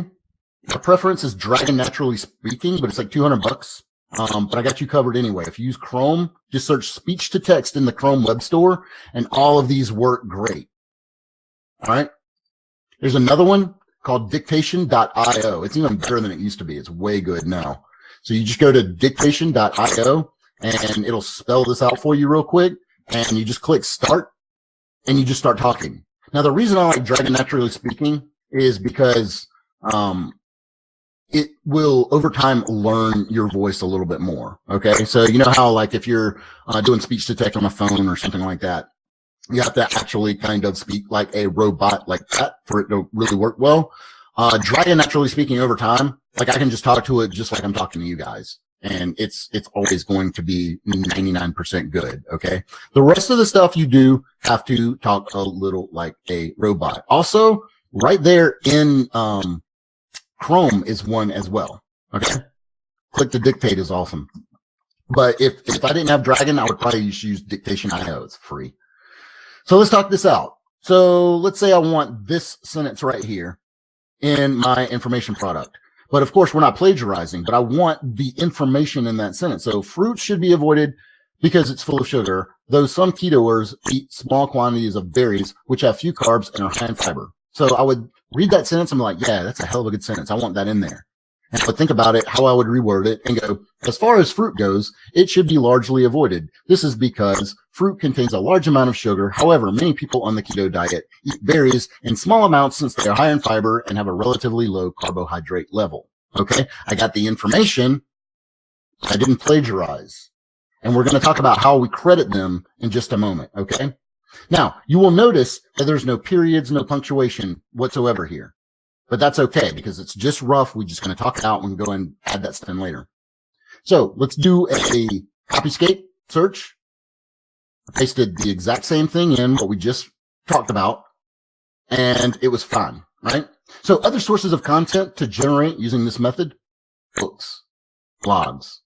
My preference is Dragon Naturally Speaking, but it's like $200. But I got you covered anyway. If you use Chrome, just search speech to text in the Chrome web store, and all of these work great. All right? There's another one called dictation.io. It's even better than it used to be. It's way good now. So you just go to dictation.io, and it'll spell this out for you real quick. And you just click start and you just start talking. Now, the reason I like Dragon Naturally Speaking is because it will over time learn your voice a little bit more. Okay. So you know how like if you're doing speech to text on a phone or something like that, you have to actually kind of speak like a robot like that for it to really work well. Dragon Naturally Speaking over time, like I can just talk to it just like I'm talking to you guys. And it's always going to be 99% good. Okay. The rest of the stuff you do have to talk a little like a robot. Also, right there in, Chrome is one as well. Okay. Click to dictate is awesome. But if I didn't have Dragon, I would probably just use Dictation.io. It's free. So let's talk this out. So let's say I want this sentence right here in my information product. But of course, we're not plagiarizing, but I want the information in that sentence. So fruits should be avoided because it's full of sugar, though some ketoers eat small quantities of berries, which have few carbs and are high in fiber. So I would read that sentence. I'm like, yeah, that's a hell of a good sentence. I want that in there. And I would think about it, how I would reword it and go, as far as fruit goes, it should be largely avoided. This is because fruit contains a large amount of sugar. However, many people on the keto diet eat berries in small amounts since they are high in fiber and have a relatively low carbohydrate level. Okay. I got the information. I didn't plagiarize. And we're going to talk about how we credit them in just a moment. Okay. Now you will notice that there's no periods, no punctuation whatsoever here. But that's okay because it's just rough. We're just going to talk it out and go and add that stuff in later. So let's do a copyscape search. I pasted the exact same thing in what we just talked about, and it was fine, right? So other sources of content to generate using this method, books. blogs,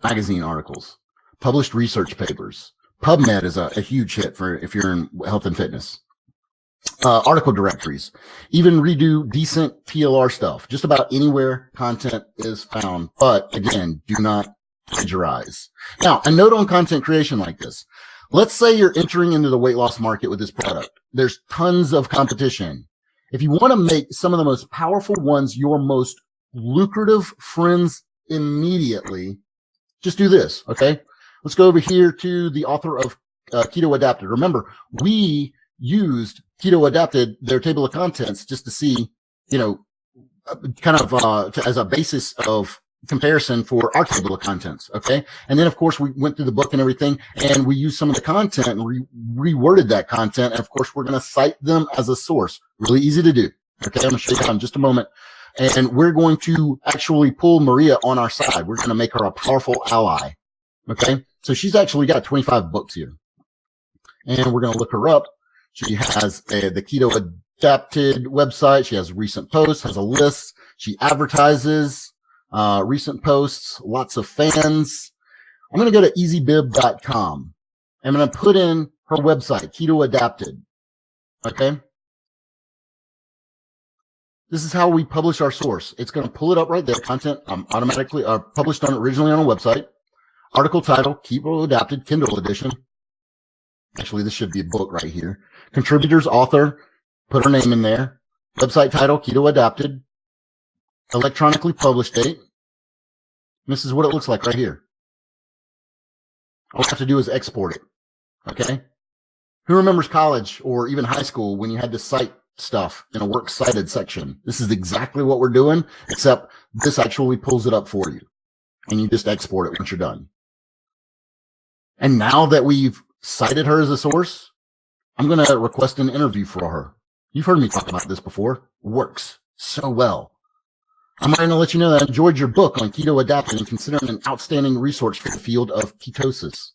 magazine articles, published research papers. PubMed is a huge hit for if you're in health and fitness. Article directories, even redo decent PLR stuff. Just about anywhere content is found. But again, do not plagiarize. Now, a note on content creation like this. Let's say you're entering into the weight loss market with this product. There's tons of competition. If you want to make some of the most powerful ones your most lucrative friends immediately, just do this, okay? Let's go over here to the author of Keto Adapted. Remember, we used Keto Adapted, their table of contents, just to see, kind of as a basis of comparison for our table of contents, okay? And then, of course, we went through the book and everything, and we used some of the content and reworded that content. And, of course, we're going to cite them as a source. Really easy to do, okay? I'm going to show you how in just a moment. And we're going to actually pull Maria on our side. We're going to make her a powerful ally, okay? So she's actually got 25 books here. And we're going to look her up. She has the Keto Adapted website. She has recent posts, has a list. She advertises recent posts, lots of fans. I'm going to go to easybib.com. I'm going to put in her website, Keto Adapted. Okay. This is how we publish our source. It's going to pull it up right there. Content automatically published on originally on a website. Article title, Keto Adapted, Kindle edition. Actually, this should be a book right here. Contributors, author, put her name in there. Website title, Keto Adapted. Electronically published date. This is what it looks like right here. All we have to do is export it. Okay? Who remembers college or even high school when you had to cite stuff in a works cited section? This is exactly what we're doing, except this actually pulls it up for you. And you just export it once you're done. And now that we've cited her as a source, I'm going to request an interview for her. You've heard me talk about this before. Works so well. I'm going to let you know that I enjoyed your book on Keto Adapted and consider it an outstanding resource for the field of ketosis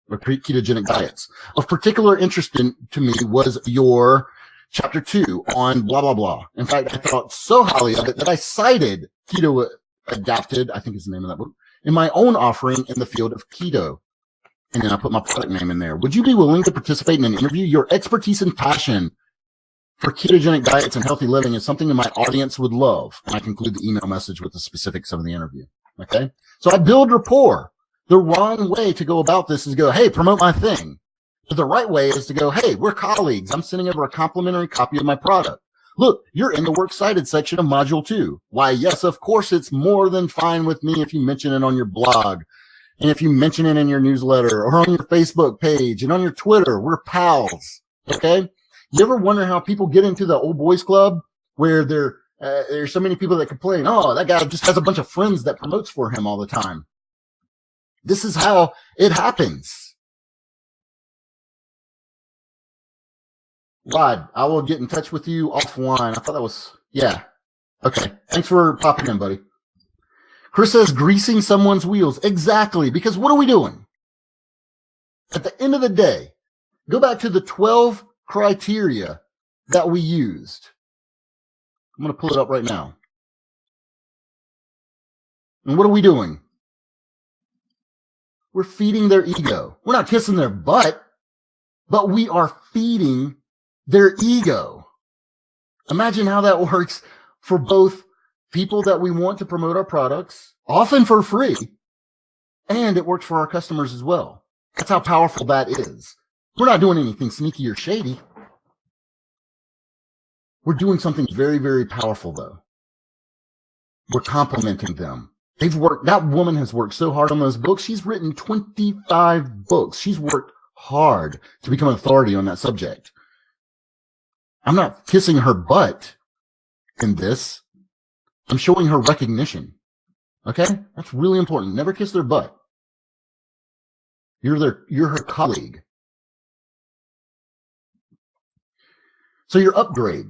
or ketogenic diets. Of particular interest to me was your chapter 2 on blah, blah, blah. In fact, I thought so highly of it that I cited Keto Adapted, I think is the name of that book, in my own offering in the field of keto. And then I put my product name in there. Would you be willing to participate in an interview? Your expertise and passion for ketogenic diets and healthy living is something that my audience would love. And I conclude the email message with the specifics of the interview. Okay. So I build rapport. The wrong way to go about this is to go, hey, promote my thing. But the right way is to go, hey, we're colleagues. I'm sending over a complimentary copy of my product. Look, you're in the works cited section of module 2. Why, yes, of course, it's more than fine with me if you mention it on your blog. And if you mention it in your newsletter or on your Facebook page and on your Twitter, we're pals. Okay. You ever wonder how people get into the old boys club where there's so many people that complain, oh, that guy just has a bunch of friends that promotes for him all the time. This is how it happens. Rod, I will get in touch with you offline. I thought that was, yeah. Okay. Thanks for popping in, buddy. Chris says greasing someone's wheels. Exactly. Because what are we doing? At the end of the day, go back to the 12 criteria that we used. I'm going to pull it up right now. And what are we doing? We're feeding their ego. We're not kissing their butt, but we are feeding their ego. Imagine how that works for both people that we want to promote our products, often for free, and it works for our customers as well. That's how powerful that is. We're not doing anything sneaky or shady. We're doing something very, very powerful, though. We're complimenting them. That woman has worked so hard on those books. She's written 25 books. She's worked hard to become an authority on that subject. I'm not kissing her butt in this. I'm showing her recognition. Okay? That's really important. Never kiss their butt. You're her colleague. So your upgrade.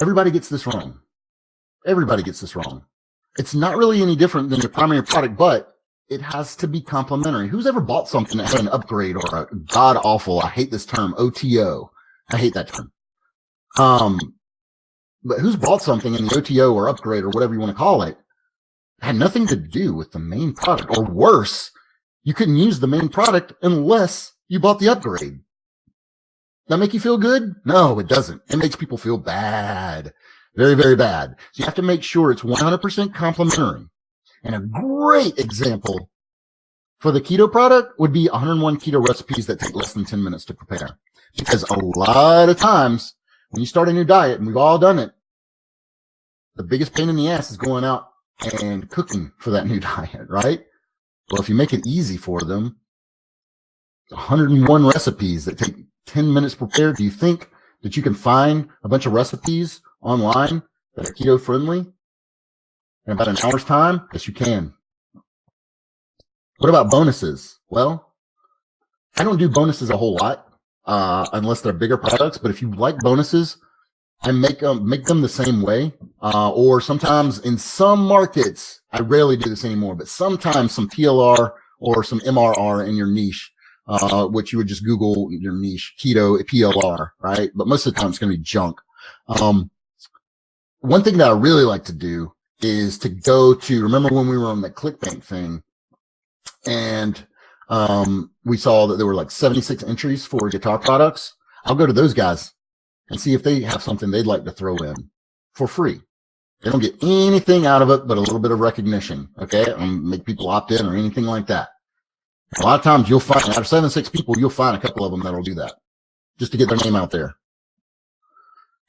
Everybody gets this wrong. Everybody gets this wrong. It's not really any different than your primary product, but it has to be complementary. Who's ever bought something that had an upgrade or a god awful, I hate this term, OTO. I hate that term. But who's bought something in the OTO or upgrade or whatever you want to call it had nothing to do with the main product. Or worse, you couldn't use the main product unless you bought the upgrade. That make you feel good? No, it doesn't. It makes people feel bad. Very, very bad. So you have to make sure it's 100% complimentary. And a great example for the keto product would be 101 keto recipes that take less than 10 minutes to prepare. Because a lot of times when you start a new diet, and we've all done it, the biggest pain in the ass is going out and cooking for that new diet, right? Well, if you make it easy for them, 101 recipes that take 10 minutes prepared, do you think that you can find a bunch of recipes online that are keto friendly in about an hour's time? Yes, you can. What about bonuses? Well, I don't do bonuses a whole lot, unless they're bigger products. But if you like bonuses, I make them the same way. Or sometimes in some markets, I rarely do this anymore, but sometimes some PLR or some MRR in your niche, which you would just Google your niche, keto PLR, right? But most of the time it's going to be junk. One thing that I really like to do is to go to, remember when we were on the ClickBank thing, and we saw that there were like 76 entries for guitar products. I'll go to those guys and see if they have something they'd like to throw in for free. They don't get anything out of it but a little bit of recognition, okay? Make people opt in or anything like that. A lot of times you'll find, out of 76 people, you'll find a couple of them that'll do that just to get their name out there.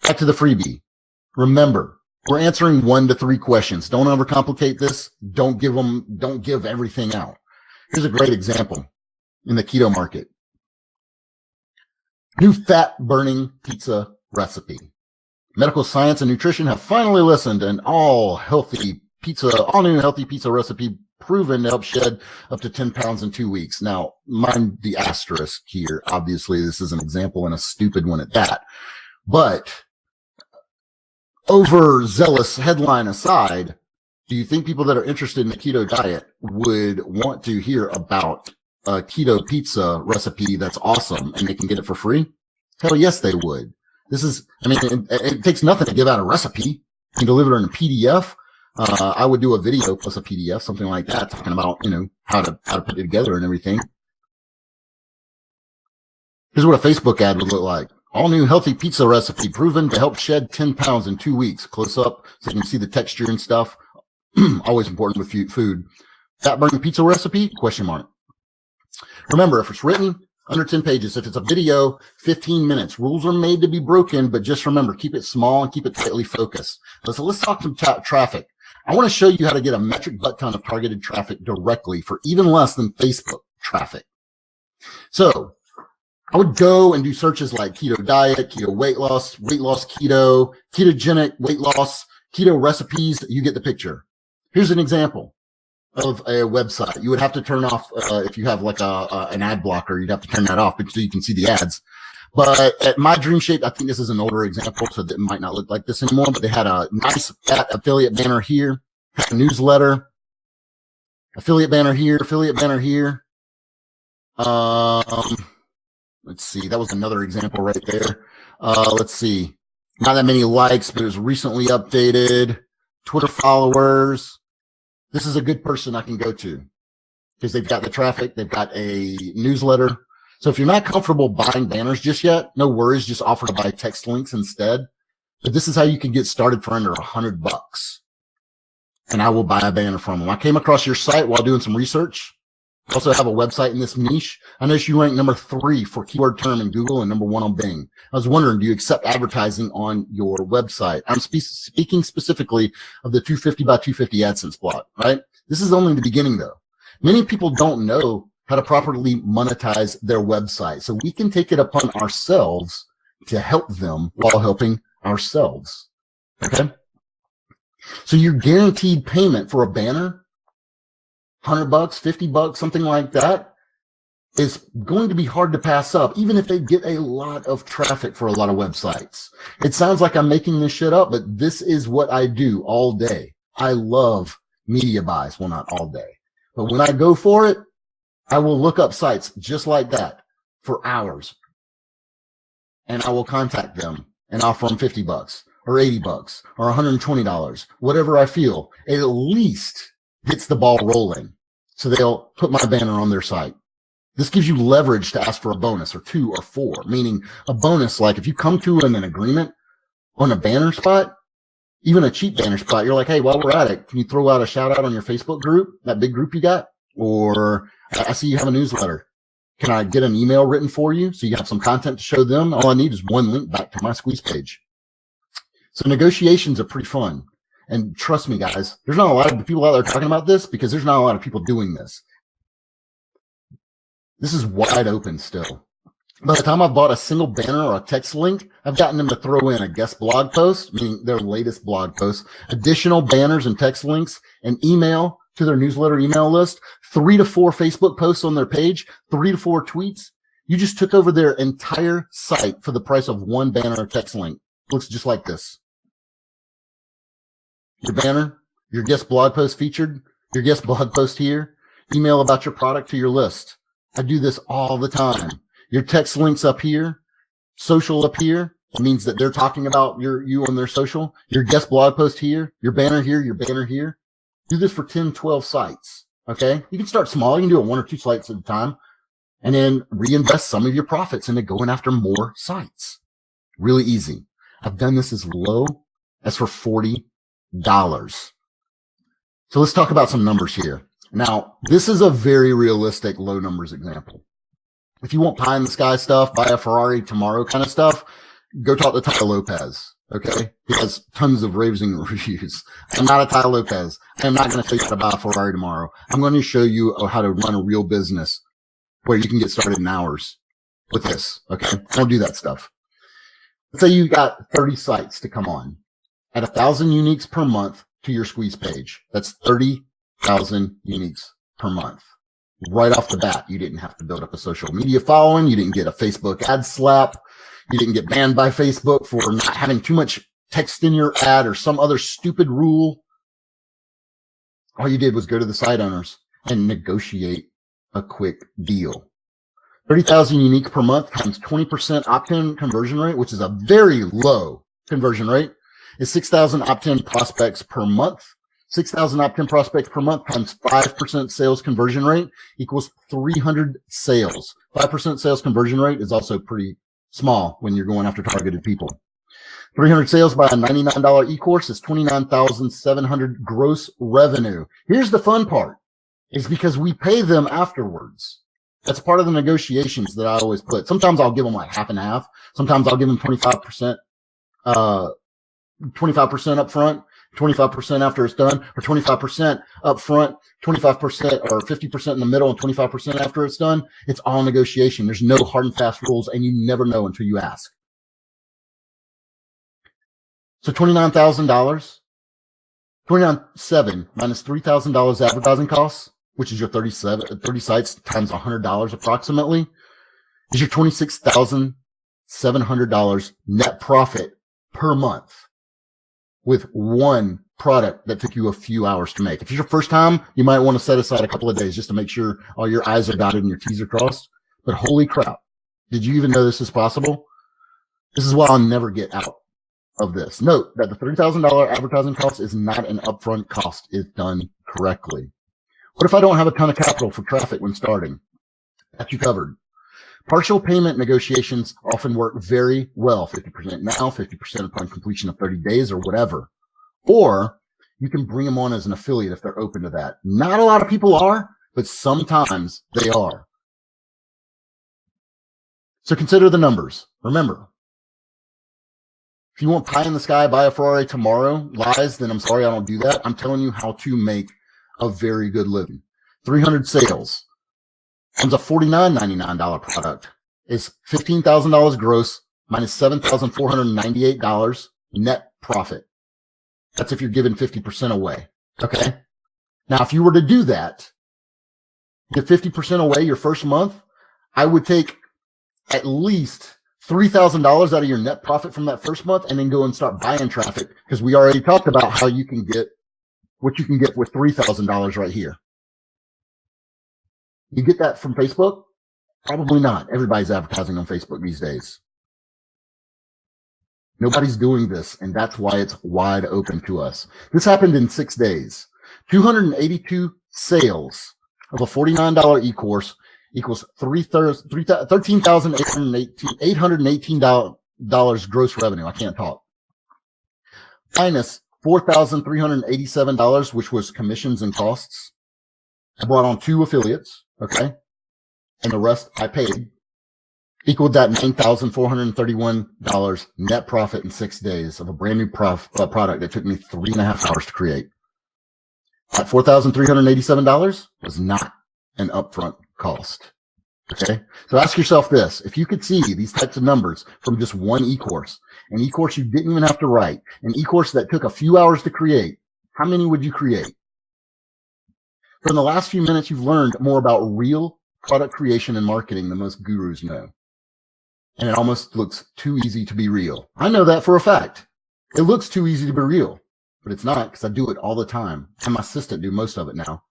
Back to the freebie. Remember, we're answering 1 to 3 questions. Don't overcomplicate this. Don't give everything out. Here's a great example in the keto market. New fat-burning pizza recipe. Medical science and nutrition have finally listened, and all new healthy pizza recipe proven to help shed up to 10 pounds in 2 weeks. Now, mind the asterisk here. Obviously, this is an example and a stupid one at that. But overzealous headline aside, do you think people that are interested in the keto diet would want to hear about a keto pizza recipe that's awesome and they can get it for free? Hell yes, they would. It takes nothing to give out a recipe. You can deliver it in a PDF. I would do a video plus a PDF, something like that, talking about, how to put it together and everything. Here's what a Facebook ad would look like. All new healthy pizza recipe proven to help shed 10 pounds in 2 weeks. Close up so you can see the texture and stuff. Always important with food. Fat burning pizza recipe? ? Remember, if it's written, under 10 pages. If it's a video, 15 minutes. Rules are made to be broken, but just remember, keep it small and keep it tightly focused. Let's talk some traffic. I want to show you how to get a metric butt ton of targeted traffic directly for even less than Facebook traffic. So I would go and do searches like keto diet, keto weight loss keto, ketogenic weight loss, keto recipes. You get the picture. Here's an example of a website. You would have to turn off, if you have like an ad blocker, you'd have to turn that off so you can see the ads. But at My Dream Shape, I think this is an older example, so it might not look like this anymore, but they had a nice affiliate banner here, a newsletter, affiliate banner here. Let's see, that was another example right there. Let's see, not that many likes, but it was recently updated. Twitter followers. This is a good person I can go to because they've got the traffic. They've got a newsletter. So if you're not comfortable buying banners just yet, no worries. Just offer to buy text links instead. But this is how you can get started for under $100. And I will buy a banner from them. I came across your site while doing some research. I also have a website in this niche. I noticed you rank number 3 for keyword term in Google and number 1 on Bing. I was wondering, do you accept advertising on your website? I'm speaking specifically of the 250 by 250 AdSense plot, right? This is only the beginning though. Many people don't know how to properly monetize their website. So we can take it upon ourselves to help them while helping ourselves. Okay. So your guaranteed payment for a banner, $100, $50, something like that, is going to be hard to pass up, even if they get a lot of traffic for a lot of websites. It sounds like I'm making this shit up, but this is what I do all day. I love media buys. Well, not all day, but when I go for it, I will look up sites just like that for hours, and I will contact them and offer them $50 or $80 or $120, whatever I feel. At least gets the ball rolling. So they'll put my banner on their site. This gives you leverage to ask for a bonus or 2 or 4, meaning a bonus, like if you come to an agreement on a banner spot, even a cheap banner spot, you're like, hey, while we're at it, can you throw out a shout out on your Facebook group, that big group you got? Or I see you have a newsletter. Can I get an email written for you so you have some content to show them? All I need is one link back to my squeeze page. So negotiations are pretty fun. And trust me, guys, there's not a lot of people out there talking about this because there's not a lot of people doing this. This is wide open still. By the time I've bought a single banner or a text link, I've gotten them to throw in a guest blog post, meaning their latest blog post, additional banners and text links, an email to their newsletter email list, 3 to 4 Facebook posts on their page, 3 to 4 tweets. You just took over their entire site for the price of one banner or text link. Looks just like this. Your banner, your guest blog post featured, your guest blog post here, email about your product to your list. I do this all the time. Your text links up here, social up here. It means that they're talking about you on their social. Your guest blog post here, your banner here, your banner here. Do this for 10, 12 sites. Okay. You can start small. You can do it 1 or 2 sites at a time and then reinvest some of your profits into going after more sites. Really easy. I've done this as low as for $40. So let's talk about some numbers here. Now, this is a very realistic low numbers example. If you want pie in the sky stuff, buy a Ferrari tomorrow kind of stuff, go talk to Ty Lopez. Okay. He has tons of raving reviews. I'm not a Ty Lopez. I am not going to tell you how to buy a Ferrari tomorrow. I'm going to show you how to run a real business where you can get started in hours with this. Okay. I don't do that stuff. Let's say you got 30 sites to come on at 1,000 uniques per month to your squeeze page. That's 30,000 uniques per month. Right off the bat, you didn't have to build up a social media following. You didn't get a Facebook ad slap. You didn't get banned by Facebook for not having too much text in your ad or some other stupid rule. All you did was go to the site owners and negotiate a quick deal. 30,000 unique per month times 20% opt-in conversion rate, which is a very low conversion rate, is 6,000 opt-in prospects per month. 6,000 opt-in prospects per month times 5% sales conversion rate equals 300 sales. 5% sales conversion rate is also pretty small when you're going after targeted people. 300 sales by a $99 e-course is 29,700 gross revenue. Here's the fun part, is because we pay them afterwards. That's part of the negotiations that I always put. Sometimes I'll give them like half and half. Sometimes I'll give them 25% up front, 25% after it's done, or 25% up front, 25% or 50% in the middle, and 25% after it's done. It's all negotiation. There's no hard and fast rules, and you never know until you ask. So $29,000, $29,700 minus $3,000 advertising costs, which is your 30 sites times $100 approximately, is your $26,700 net profit per month with one product that took you a few hours to make. If it's your first time, you might want to set aside a couple of days just to make sure all your I's are dotted and your T's are crossed. But holy crap, did you even know this is possible? This is why I'll never get out of this. Note that the $30,000 advertising cost is not an upfront cost if done correctly. What if I don't have a ton of capital for traffic when starting? Got you covered. Partial payment negotiations often work very well, 50% now, 50% upon completion of 30 days or whatever. Or you can bring them on as an affiliate if they're open to that. Not a lot of people are, but sometimes they are. So consider the numbers. Remember, if you want pie in the sky, buy a Ferrari tomorrow, lies, then I'm sorry, I don't do that. I'm telling you how to make a very good living. 300 sales times a $49.99 product is $15,000 gross minus $7,498 net profit. That's if you're giving 50% away. Okay. Now, if you were to do that, give 50% away your first month, I would take at least $3,000 out of your net profit from that first month and then go and start buying traffic, because we already talked about how you can get what you can get with $3,000 right here. You get that from Facebook? Probably not. Everybody's advertising on Facebook these days. Nobody's doing this, and that's why it's wide open to us. This happened in 6 days. 282 sales of a $49 e-course equals $818 gross revenue. I can't talk. Minus $4,387, which was commissions and costs. I brought on 2 affiliates, okay? And the rest I paid. Equaled that $9,431 net profit in 6 days of a brand new product that took me 3.5 hours to create. That $4,387 was not an upfront cost. Okay. So ask yourself this. If you could see these types of numbers from just one e-course, an e-course you didn't even have to write, an e-course that took a few hours to create, how many would you create? For in the last few minutes, you've learned more about real product creation and marketing than most gurus know. And it almost looks too easy to be real. I know that for a fact. It looks too easy to be real, but it's not, because I do it all the time. And my assistant do most of it now.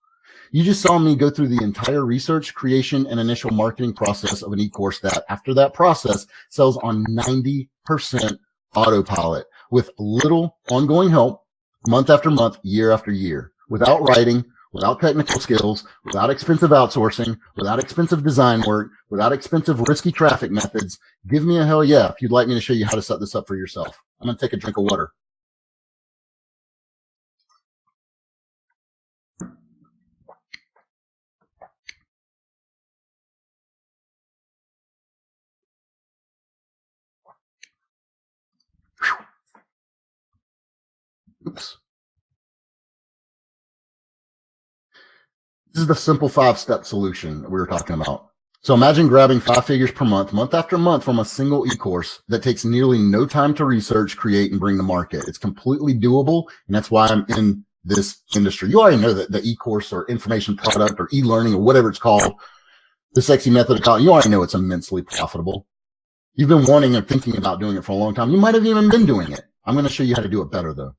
You just saw me go through the entire research, creation, and initial marketing process of an e-course that, after that process, sells on 90% autopilot with little ongoing help, month after month, year after year, without writing, without technical skills, without expensive outsourcing, without expensive design work, without expensive risky traffic methods. Give me a hell yeah if you'd like me to show you how to set this up for yourself. I'm going to take a drink of water. Oops. This is the simple 5-step solution that we were talking about. So imagine grabbing 5 figures per month, month after month, from a single e-course that takes nearly no time to research, create, and bring to market. It's completely doable, and that's why I'm in this industry. You already know that the e-course or information product or e-learning or whatever it's called, the sexy method of calling, you already know it's immensely profitable. You've been wanting and thinking about doing it for a long time. You might have even been doing it. I'm going to show you how to do it better, though.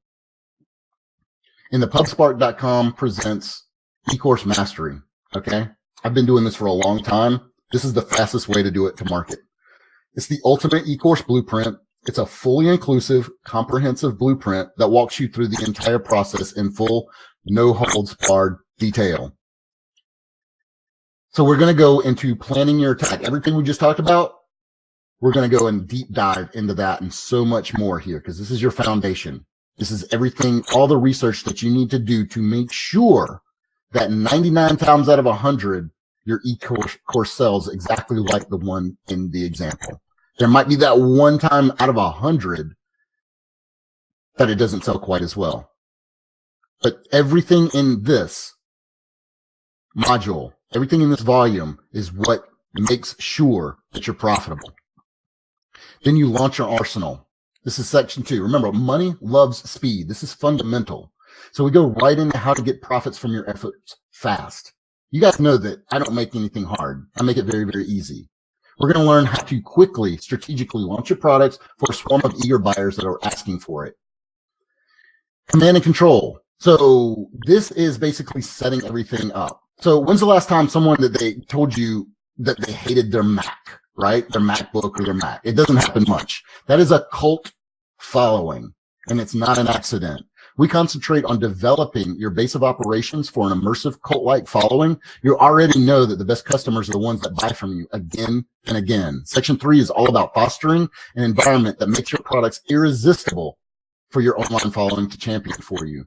In the PubSpark.com presents eCourse Mastery, okay? I've been doing this for a long time. This is the fastest way to do it to market. It's the ultimate eCourse blueprint. It's a fully inclusive, comprehensive blueprint that walks you through the entire process in full, no holds barred detail. So we're going to go into planning your attack. Everything we just talked about, we're going to go and deep dive into that and so much more here, because this is your foundation. This is everything, all the research that you need to do to make sure that 99 times out of 100, your e-course sells exactly like the one in the example. There might be that one time out of 100 that it doesn't sell quite as well. But everything in this module, everything in this volume is what makes sure that you're profitable. Then you launch your arsenal. This is section 2. Remember, money loves speed. This is fundamental. So we go right into how to get profits from your efforts fast. You guys know that I don't make anything hard. I make it very, very easy. We're going to learn how to quickly, strategically launch your products for a swarm of eager buyers that are asking for it. Command and control. So this is basically setting everything up. So when's the last time someone that they told you that they hated their Mac, right? Their MacBook or their Mac? It doesn't happen much. That is a cult following, and it's not an accident. We concentrate on developing your base of operations for an immersive cult-like following. You already know that the best customers are the ones that buy from you again and again. Section 3 is all about fostering an environment that makes your products irresistible for your online following to champion for you.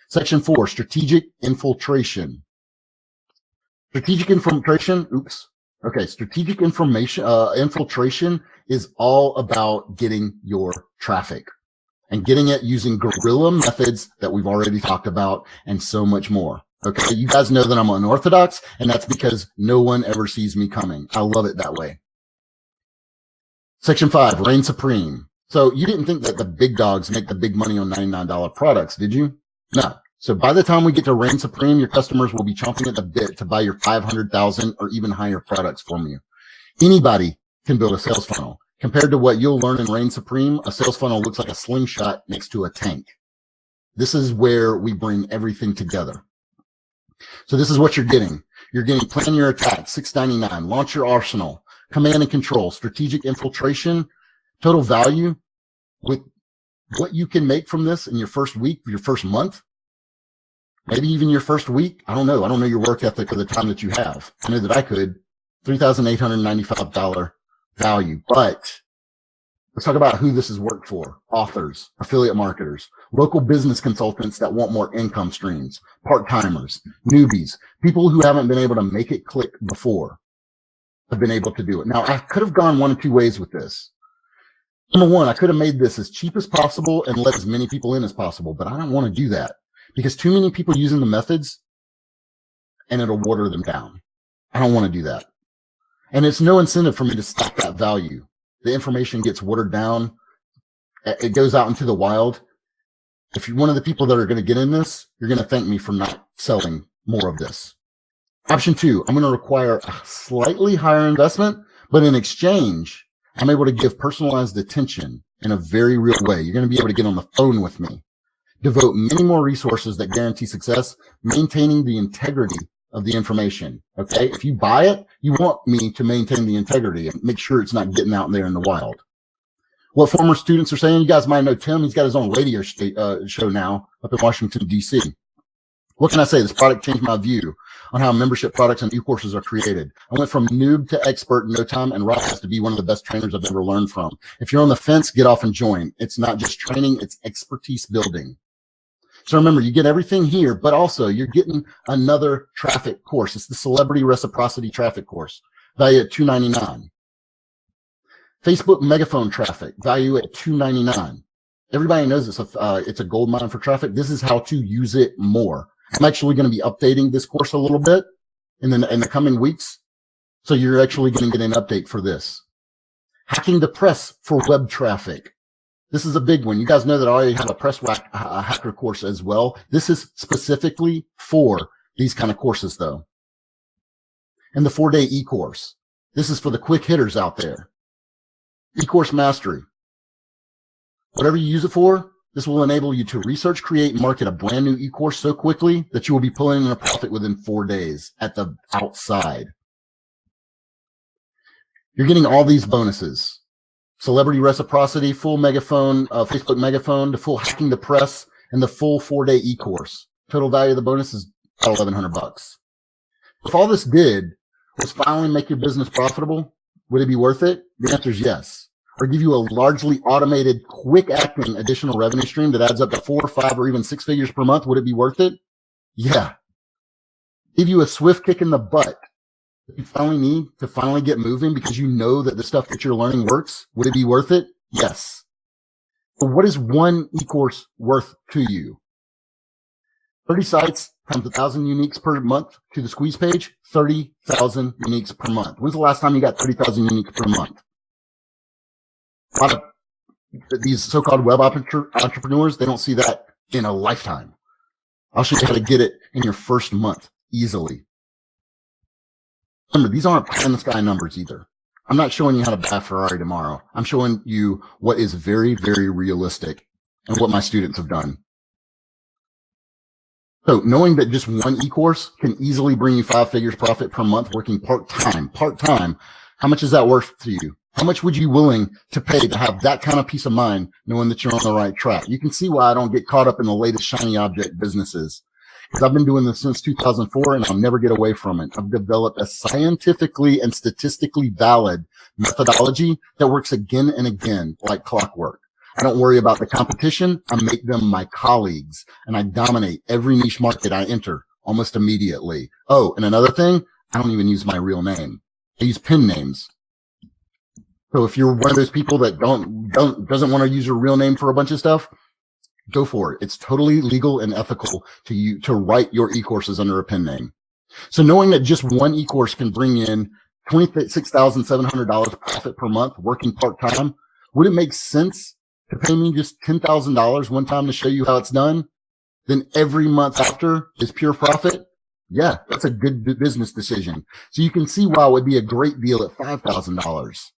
Section 4, strategic infiltration. Strategic infiltration, strategic infiltration is all about getting your traffic and getting it using guerrilla methods that we've already talked about and so much more. Okay, you guys know that I'm unorthodox, and that's because no one ever sees me coming. I love it that way. Section 5, reign supreme. So you didn't think that the big dogs make the big money on $99 products, did you? No. So by the time we get to reign supreme, your customers will be chomping at the bit to buy your 500,000 or even higher products from you. Anybody can build a sales funnel. Compared to what you'll learn in Reign Supreme, a sales funnel looks like a slingshot next to a tank. This is where we bring everything together. So this is what you're getting. You're getting plan your attack, $6.99, launch your arsenal, command and control, strategic infiltration, total value with what you can make from this in your first week, your first month. maybe even your first week. I don't know. I don't know your work ethic or the time that you have. I know that I could. $3,895 value. But let's talk about who this has worked for. Authors, affiliate marketers, local business consultants that want more income streams, part-timers, newbies, people who haven't been able to make it click before have been able to do it. Now, I could have gone one of two ways with this. Number one, I could have made this as cheap as possible and let as many people in as possible, but I don't want to do that because too many people using the methods and it'll water them down. I don't want to do that. And it's no incentive for me to stop that value. The information gets watered down. It goes out into the wild. If you're one of the people that are going to get in this, you're going to thank me for not selling more of this. Option two, I'm going to require a slightly higher investment, but in exchange, I'm able to give personalized attention in a very real way. You're going to be able to get on the phone with me, devote many more resources that guarantee success, maintaining the integrity of the information. Okay. If you buy it, you want me to maintain the integrity and make sure it's not getting out there in the wild. What former students are saying, you guys might know Tim. He's got his own radio show now up in Washington, D.C. What can I say? This product changed my view on how membership products and eCourses are created. I went from noob to expert in no time, and Rob has to be one of the best trainers I've ever learned from. If you're on the fence, get off and join. It's not just training, it's expertise building. So remember, you get everything here, but also you're getting another traffic course. It's the Celebrity Reciprocity Traffic course, value at $299. Facebook Megaphone traffic, value at $299. Everybody knows it's a gold mine for traffic. This is how to use it more. I'm actually going to be updating this course a little bit in the coming weeks. So you're actually going to get an update for this. Hacking the press for web traffic. This is a big one. You guys know that I already have a press hacker course as well. This is specifically for these kind of courses though. And the 4-day e-course. This is for the quick hitters out there. E-course mastery. Whatever you use it for, this will enable you to research, create, and market a brand new e-course so quickly that you will be pulling in a profit within 4 days at the outside. You're getting all these bonuses. Celebrity Reciprocity, full Megaphone, Facebook Megaphone, the full Hacking the Press, and the full 4-day e-course. Total value of the bonus is about $1,100. If all this did was finally make your business profitable, would it be worth it? The answer is yes. Or give you a largely automated, quick-acting additional revenue stream that adds up to 4, 5, or even 6 figures per month, would it be worth it? Yeah. Give you a swift kick in the butt that you finally need to finally get moving because you know that the stuff that you're learning works, would it be worth it? Yes. But what is one e-course worth to you? 30 sites times 1,000 uniques per month to the squeeze page, 30,000 uniques per month. When's the last time you got 30,000 uniques per month? A lot of these so-called web entrepreneurs, they don't see that in a lifetime. I'll show you how to get it in your first month easily. Remember, these aren't pie-in-the-sky numbers either. I'm not showing you how to buy a Ferrari tomorrow. I'm showing you what is very, very realistic and what my students have done. So knowing that just one e-course can easily bring you 5 figures profit per month working part-time, how much is that worth to you? How much would you be willing to pay to have that kind of peace of mind knowing that you're on the right track? You can see why I don't get caught up in the latest shiny object businesses. Because I've been doing this since 2004 and I'll never get away from it. I've developed a scientifically and statistically valid methodology that works again and again like clockwork. I don't worry about the competition. I make them my colleagues and I dominate every niche market I enter almost immediately. Oh, and another thing, I don't even use my real name. I use pen names. So if you're one of those people that doesn't want to use your real name for a bunch of stuff, go for it. It's totally legal and ethical to write your e-courses under a pen name. So knowing that just one e-course can bring in $26,700 profit per month working part-time, would it make sense to pay me just $10,000 one time to show you how it's done? Then every month after is pure profit? Yeah, that's a good business decision. So you can see why it would be a great deal at $5,000.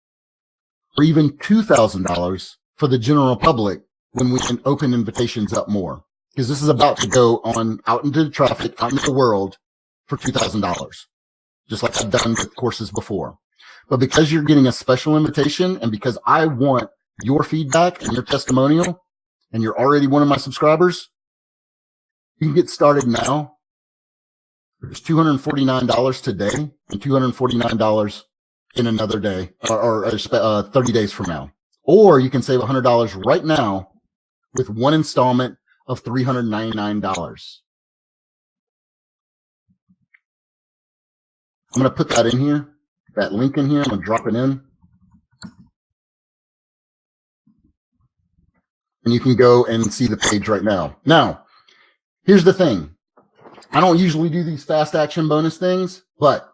Or even $2,000 for the general public when we can open invitations up more. Because this is about to go on out into the traffic, out into the world for $2,000. Just like I've done with courses before. But because you're getting a special invitation and because I want your feedback and your testimonial and you're already one of my subscribers, You can get started now. There's $249 today and $249 in another day or 30 days from now. Or you can save $100 right now with one installment of $399. I'm going to put that in here, that link in here. I'm going to drop it in. And you can go and see the page right now. Now, here's the thing. I don't usually do these fast action bonus things, but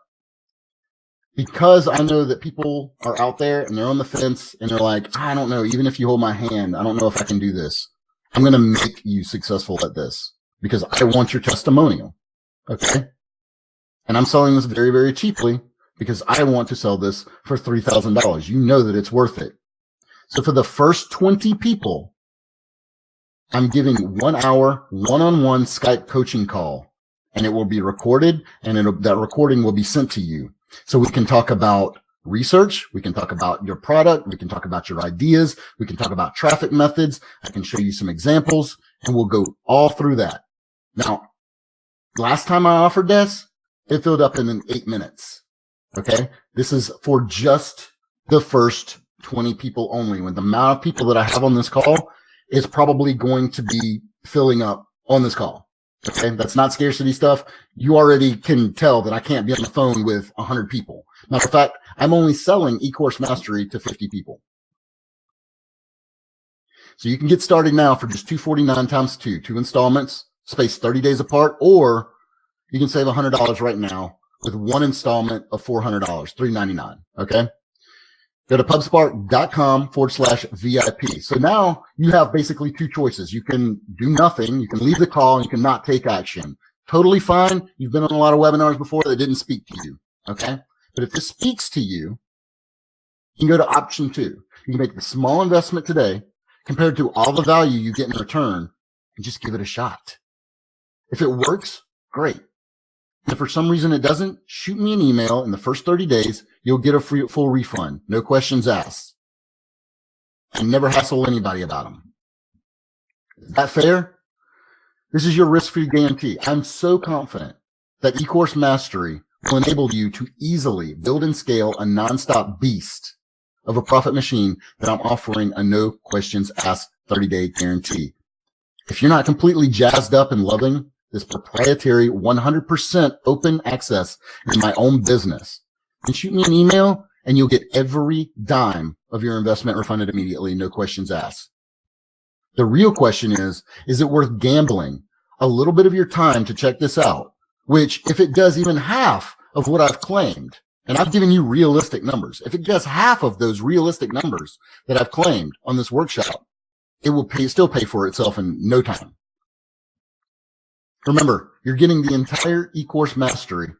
because I know that people are out there and they're on the fence and they're like, I don't know, even if you hold my hand, I don't know if I can do this. I'm going to make you successful at this because I want your testimonial. Okay. And I'm selling this very, very cheaply because I want to sell this for $3,000. You know that it's worth it. So for the first 20 people, I'm giving 1 hour one-on-one Skype coaching call, and it will be recorded, and that recording will be sent to you. So we can talk about research. We can talk about your product. We can talk about your ideas. We can talk about traffic methods. I can show you some examples, and we'll go all through that. Now, last time I offered this, it filled up in 8 minutes. Okay. This is for just the first 20 people only. When the amount of people that I have on this call is probably going to be filling up on this call. Okay. That's not scarcity stuff. You already can tell that I can't be on the phone with 100 people. Matter of fact, I'm only selling eCourse Mastery to 50 people. So you can get started now for just $249 times two installments, spaced 30 days apart, or you can save $100 right now with one installment of $400, $399. Okay. Go to pubspark.com/VIP. So now you have basically two choices. You can do nothing. You can leave the call and you can not take action. Totally fine. You've been on a lot of webinars before that didn't speak to you. Okay. But if this speaks to you, you can go to option 2. You can make the small investment today compared to all the value you get in return and just give it a shot. If it works, great. If for some reason it doesn't, shoot me an email. In the first 30 days, you'll get a full refund. No questions asked. And never hassle anybody about them. Is that fair? This is your risk-free guarantee. I'm so confident that eCourse Mastery will enable you to easily build and scale a nonstop beast of a profit machine that I'm offering a no questions asked 30-day guarantee. If you're not completely jazzed up and loving this proprietary 100% open access in my own business, then shoot me an email and you'll get every dime of your investment refunded immediately, no questions asked. The real question is it worth gambling a little bit of your time to check this out? Which, if it does even half of what I've claimed, and I've given you realistic numbers, if it does half of those realistic numbers that I've claimed on this workshop, it will still pay for itself in no time. Remember, you're getting the entire eCourse Mastery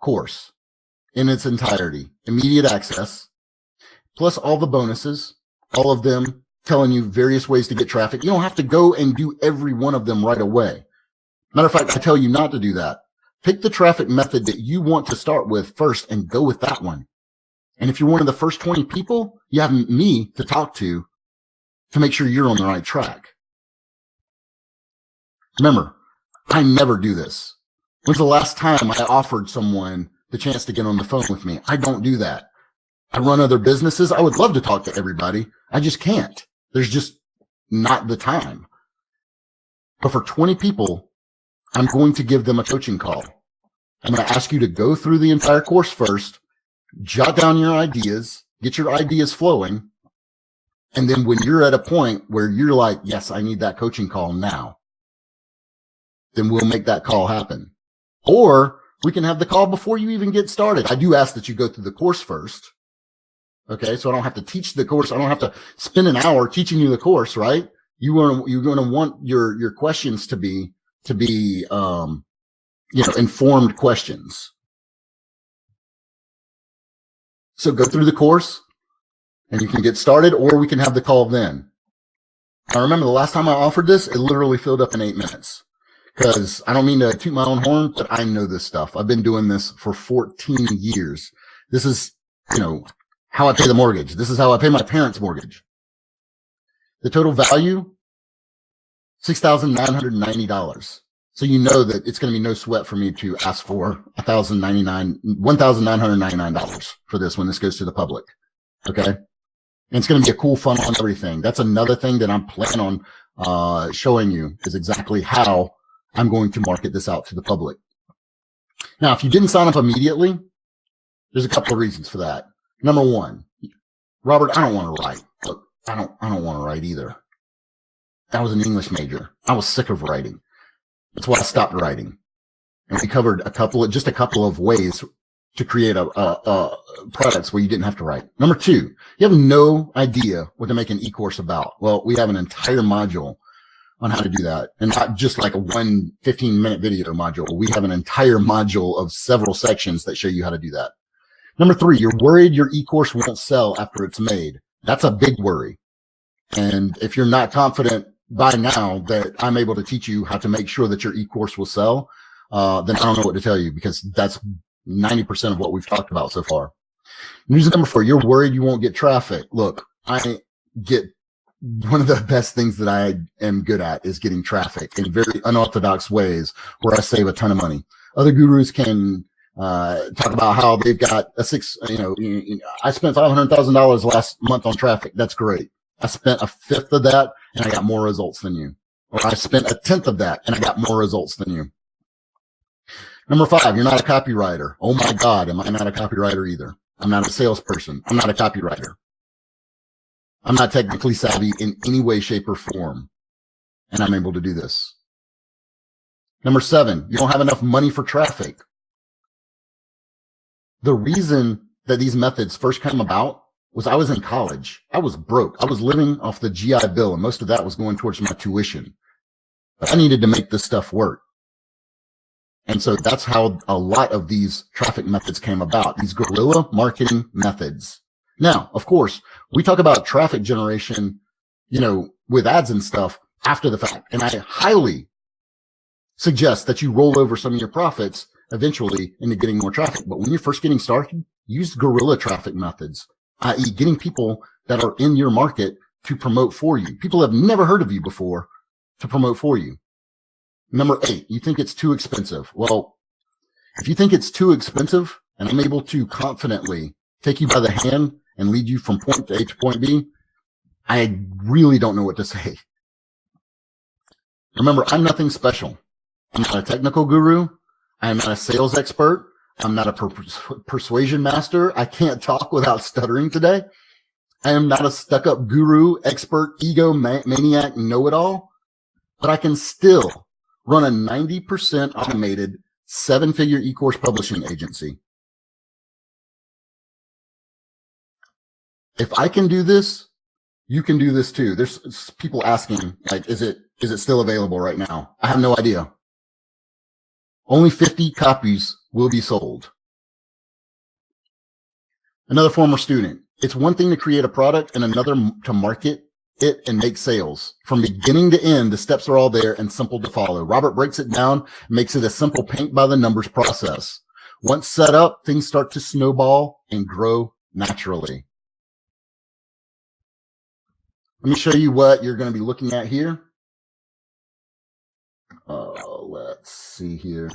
course in its entirety, immediate access, plus all the bonuses, all of them telling you various ways to get traffic. You don't have to go and do every one of them right away. Matter of fact, I tell you not to do that. Pick the traffic method that you want to start with first and go with that one. And if you're one of the first 20 people, you have me to talk to make sure you're on the right track. Remember, I never do this. When's the last time I offered someone the chance to get on the phone with me? I don't do that. I run other businesses. I would love to talk to everybody. I just can't. There's just not the time. But for 20 people, I'm going to give them a coaching call. I'm going to ask you to go through the entire course first, jot down your ideas, get your ideas flowing. And then when you're at a point where you're like, yes, I need that coaching call now, then we'll make that call happen. Or we can have the call before you even get started. I do ask that you go through the course first. Okay. So I don't have to teach the course. I don't have to spend an hour teaching you the course, right? You're going to want your questions to be, informed questions. So go through the course and you can get started, or we can have the call then. I remember the last time I offered this, it literally filled up in 8 minutes. Because I don't mean to toot my own horn, but I know this stuff. I've been doing this for 14 years. This is, how I pay the mortgage. This is how I pay my parents' mortgage. The total value, $6,990. So you know that it's going to be no sweat for me to ask for $1,999 for this when this goes to the public. Okay. And it's going to be a cool funnel and everything. That's another thing that I'm planning on showing you is exactly how I'm going to market this out to the public. Now, if you didn't sign up immediately, there's a couple of reasons for that. Number one, Robert, I don't want to write. Look, I don't want to write either. I was an English major. I was sick of writing. That's why I stopped writing. And we covered just a couple of ways to create a products where you didn't have to write. Number two, you have no idea what to make an e-course about. Well, we have an entire module on how to do that. And not just like a 15-minute video module. We have an entire module of several sections that show you how to do that. Number three, you're worried your e-course won't sell after it's made. That's a big worry. And if you're not confident by now that I'm able to teach you how to make sure that your e-course will sell, then I don't know what to tell you, because that's 90% of what we've talked about so far. Reason number four, you're worried you won't get traffic. Look, I get one of the best things that I am good at is getting traffic in very unorthodox ways where I save a ton of money. Other gurus can talk about how they've got I spent $500,000 last month on traffic. That's great. I spent a fifth of that and I got more results than you. Or I spent a tenth of that and I got more results than you. Number five, you're not a copywriter. Oh my God, am I not a copywriter either? I'm not a salesperson. I'm not a copywriter. I'm not technically savvy in any way, shape, or form. And I'm able to do this. Number seven, you don't have enough money for traffic. The reason that these methods first came about was I was in college. I was broke. I was living off the GI Bill, and most of that was going towards my tuition. But I needed to make this stuff work. And so that's how a lot of these traffic methods came about, these guerrilla marketing methods. Now, of course, we talk about traffic generation, with ads and stuff after the fact. And I highly suggest that you roll over some of your profits eventually into getting more traffic. But when you're first getting started, use guerrilla traffic methods, i.e. getting people that are in your market to promote for you. People have never heard of you before to promote for you. Number eight, you think it's too expensive. Well, if you think it's too expensive and I'm able to confidently take you by the hand and lead you from point A to point B, I really don't know what to say. Remember, I'm nothing special. I'm not a technical guru. I'm not a sales expert. I'm not a persuasion master. I can't talk without stuttering today. I am not a stuck-up guru, expert, ego maniac, know-it-all. But I can still run a 90% automated 7-figure e-course publishing agency. If I can do this, you can do this too. There's people asking, like, is it still available right now? I have no idea. Only 50 copies will be sold. Another former student. It's one thing to create a product and another to market it and make sales. From beginning to end, the steps are all there and simple to follow. Robert breaks it down, makes it a simple paint by the numbers process. Once set up, things start to snowball and grow naturally. Let me show you what you're going to be looking at here. Let's see here.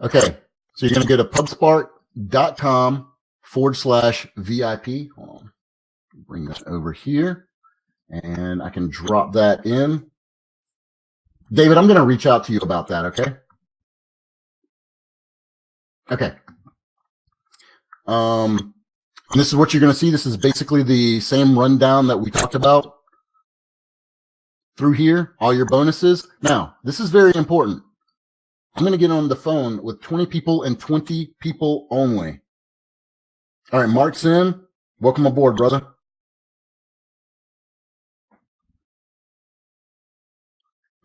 Okay, so you're going to go to pubspark.com/VIP. Hold on. Bring that over here, and I can drop that in. David, I'm going to reach out to you about that, okay? Okay. This is what you're going to see. This is basically the same rundown that we talked about through here, all your bonuses. Now, this is very important. I'm going to get on the phone with 20 people and 20 people only. All right, Mark's in. Welcome aboard, brother.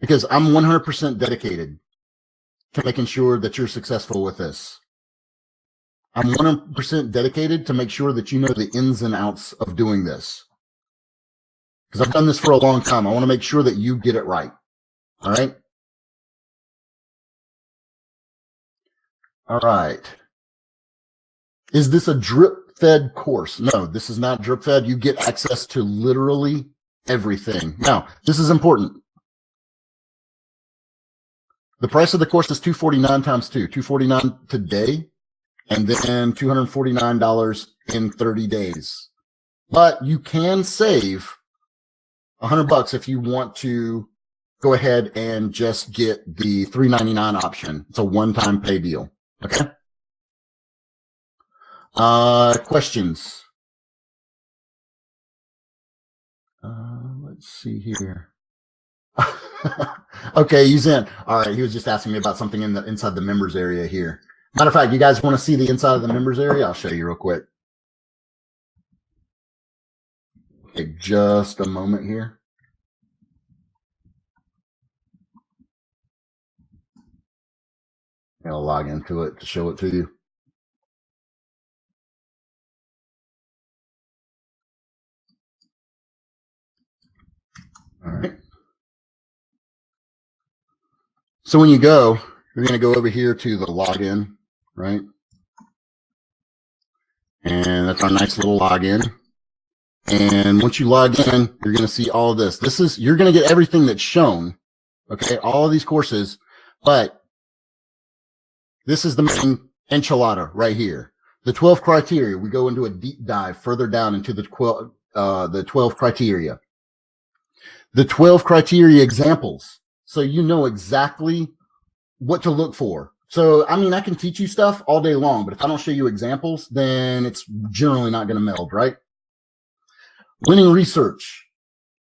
Because I'm 100% dedicated to making sure that you're successful with this. I'm 100% dedicated to make sure that you know the ins and outs of doing this. Because I've done this for a long time. I want to make sure that you get it right. All right? All right. Is this a drip-fed course? No, this is not drip-fed. You get access to literally everything. Now, this is important. The price of the course is $249 times 2, $249 today, and then $249 in 30 days. But you can save $100 if you want to go ahead and just get the $399 option. It's a one-time pay deal. Okay. Questions? Let's see here. Okay, he's in. All right, he was just asking me about something inside the members area here. Matter of fact, you guys want to see the inside of the members area? I'll show you real quick. Take just a moment here. I'll log into it to show it to you. All right. So when you go, you're going to go over here to the login, right? And that's our nice little login. And once you log in, you're going to see all of this. You're going to get everything that's shown, okay? All of these courses, but this is the main enchilada right here. The 12 criteria. We go into a deep dive further down into the 12 criteria. The 12 criteria examples. So you know exactly what to look for. So, I mean, I can teach you stuff all day long, but if I don't show you examples, then it's generally not going to meld, right? Winning research,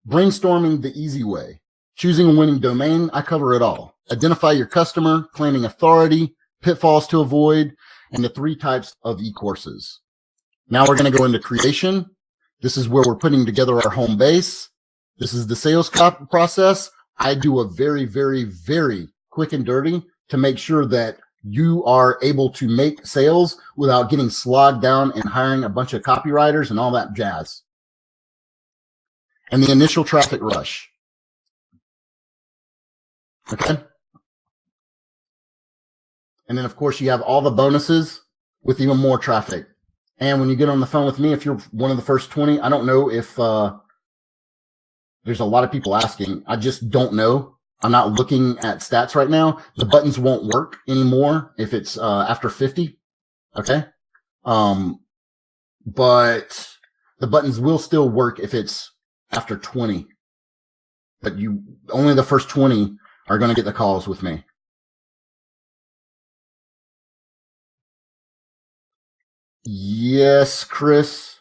brainstorming the easy way, choosing a winning domain. I cover it all. Identify your customer, claiming authority, pitfalls to avoid, and the 3 types of eCourses. Now we're going to go into creation. This is where we're putting together our home base. This is the sales process. I do a very, very, very quick and dirty to make sure that you are able to make sales without getting slogged down and hiring a bunch of copywriters and all that jazz. And the initial traffic rush. Okay. And then, of course, you have all the bonuses with even more traffic. And when you get on the phone with me, if you're one of the first 20, I don't know if there's a lot of people asking. I just don't know. I'm not looking at stats right now. The buttons won't work anymore if it's after 50. Okay. But the buttons will still work if it's after 20. But only the first 20 are going to get the calls with me. Yes, Chris.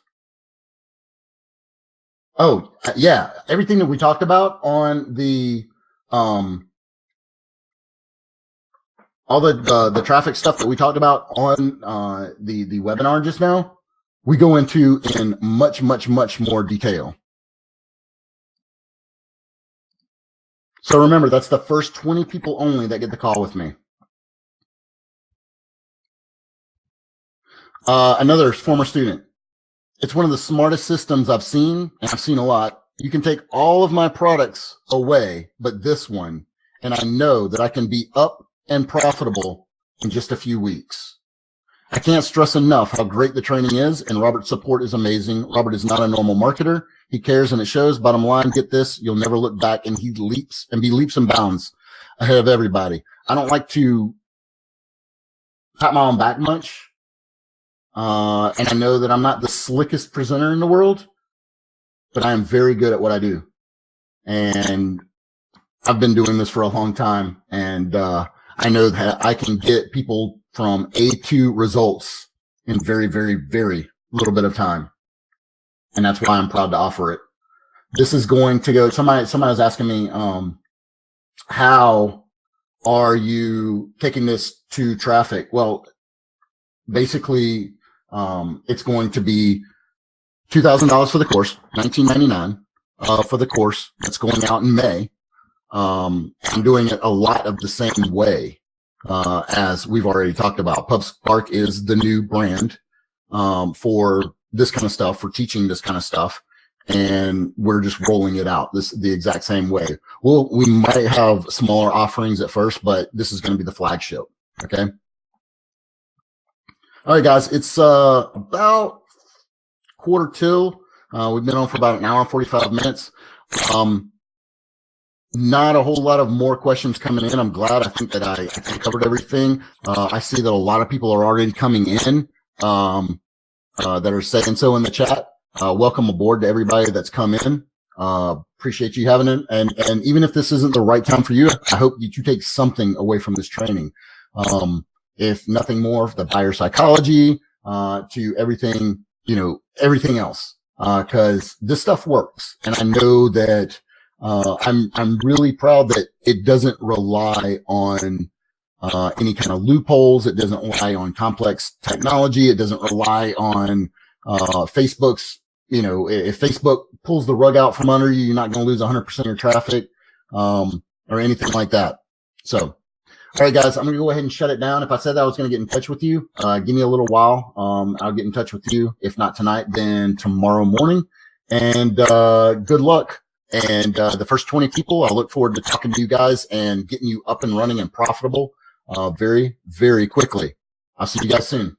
Oh, yeah. Everything that we talked about on the, all the traffic stuff that we talked about on, the webinar just now, we go into in much, much, much more detail. So remember, that's the first 20 people only that get the call with me. Another former student. It's one of the smartest systems I've seen, and I've seen a lot. You can take all of my products away, but this one, and I know that I can be up and profitable in just a few weeks. I can't stress enough how great the training is, and Robert's support is amazing. Robert is not a normal marketer. He cares, and it shows. Bottom line, get this, you'll never look back, and he leaps and bounds ahead of everybody. I don't like to pat my own back much. And I know that I'm not the slickest presenter in the world, but I am very good at what I do. And I've been doing this for a long time. And, I know that I can get people from A to results in very, very, very little bit of time. And that's why I'm proud to offer it. This is going to go, somebody was asking me, how are you taking this to traffic? Well, basically, it's going to be $2,000 for the course, $19.99 for the course. That's going out in May. I'm doing it a lot of the same way as we've already talked about. PubSpark is the new brand for this kind of stuff, for teaching this kind of stuff, and we're just rolling it out the exact same way. We might have smaller offerings at first, but this is going to be the flagship. Okay. All right, guys, it's about 1:45. We've been on for about an hour and 45 minutes. Not a whole lot of more questions coming in. I'm glad. I think that I covered everything. I see that a lot of people are already coming in that are saying so in the chat. Welcome aboard to everybody that's come in. Appreciate you having it. And even if this isn't the right time for you, I hope that you take something away from this training. If nothing more, the buyer psychology to everything, everything else, because this stuff works. And I know that I'm really proud that it doesn't rely on any kind of loopholes. It doesn't rely on complex technology. It doesn't rely on Facebook's, if Facebook pulls the rug out from under you, you're not going to lose 100% of your traffic or anything like that. So, all right, guys, I'm going to go ahead and shut it down. If I said that I was going to get in touch with you, give me a little while. I'll get in touch with you. If not tonight, then tomorrow morning. And good luck. And the first 20 people, I look forward to talking to you guys and getting you up and running and profitable very, very quickly. I'll see you guys soon.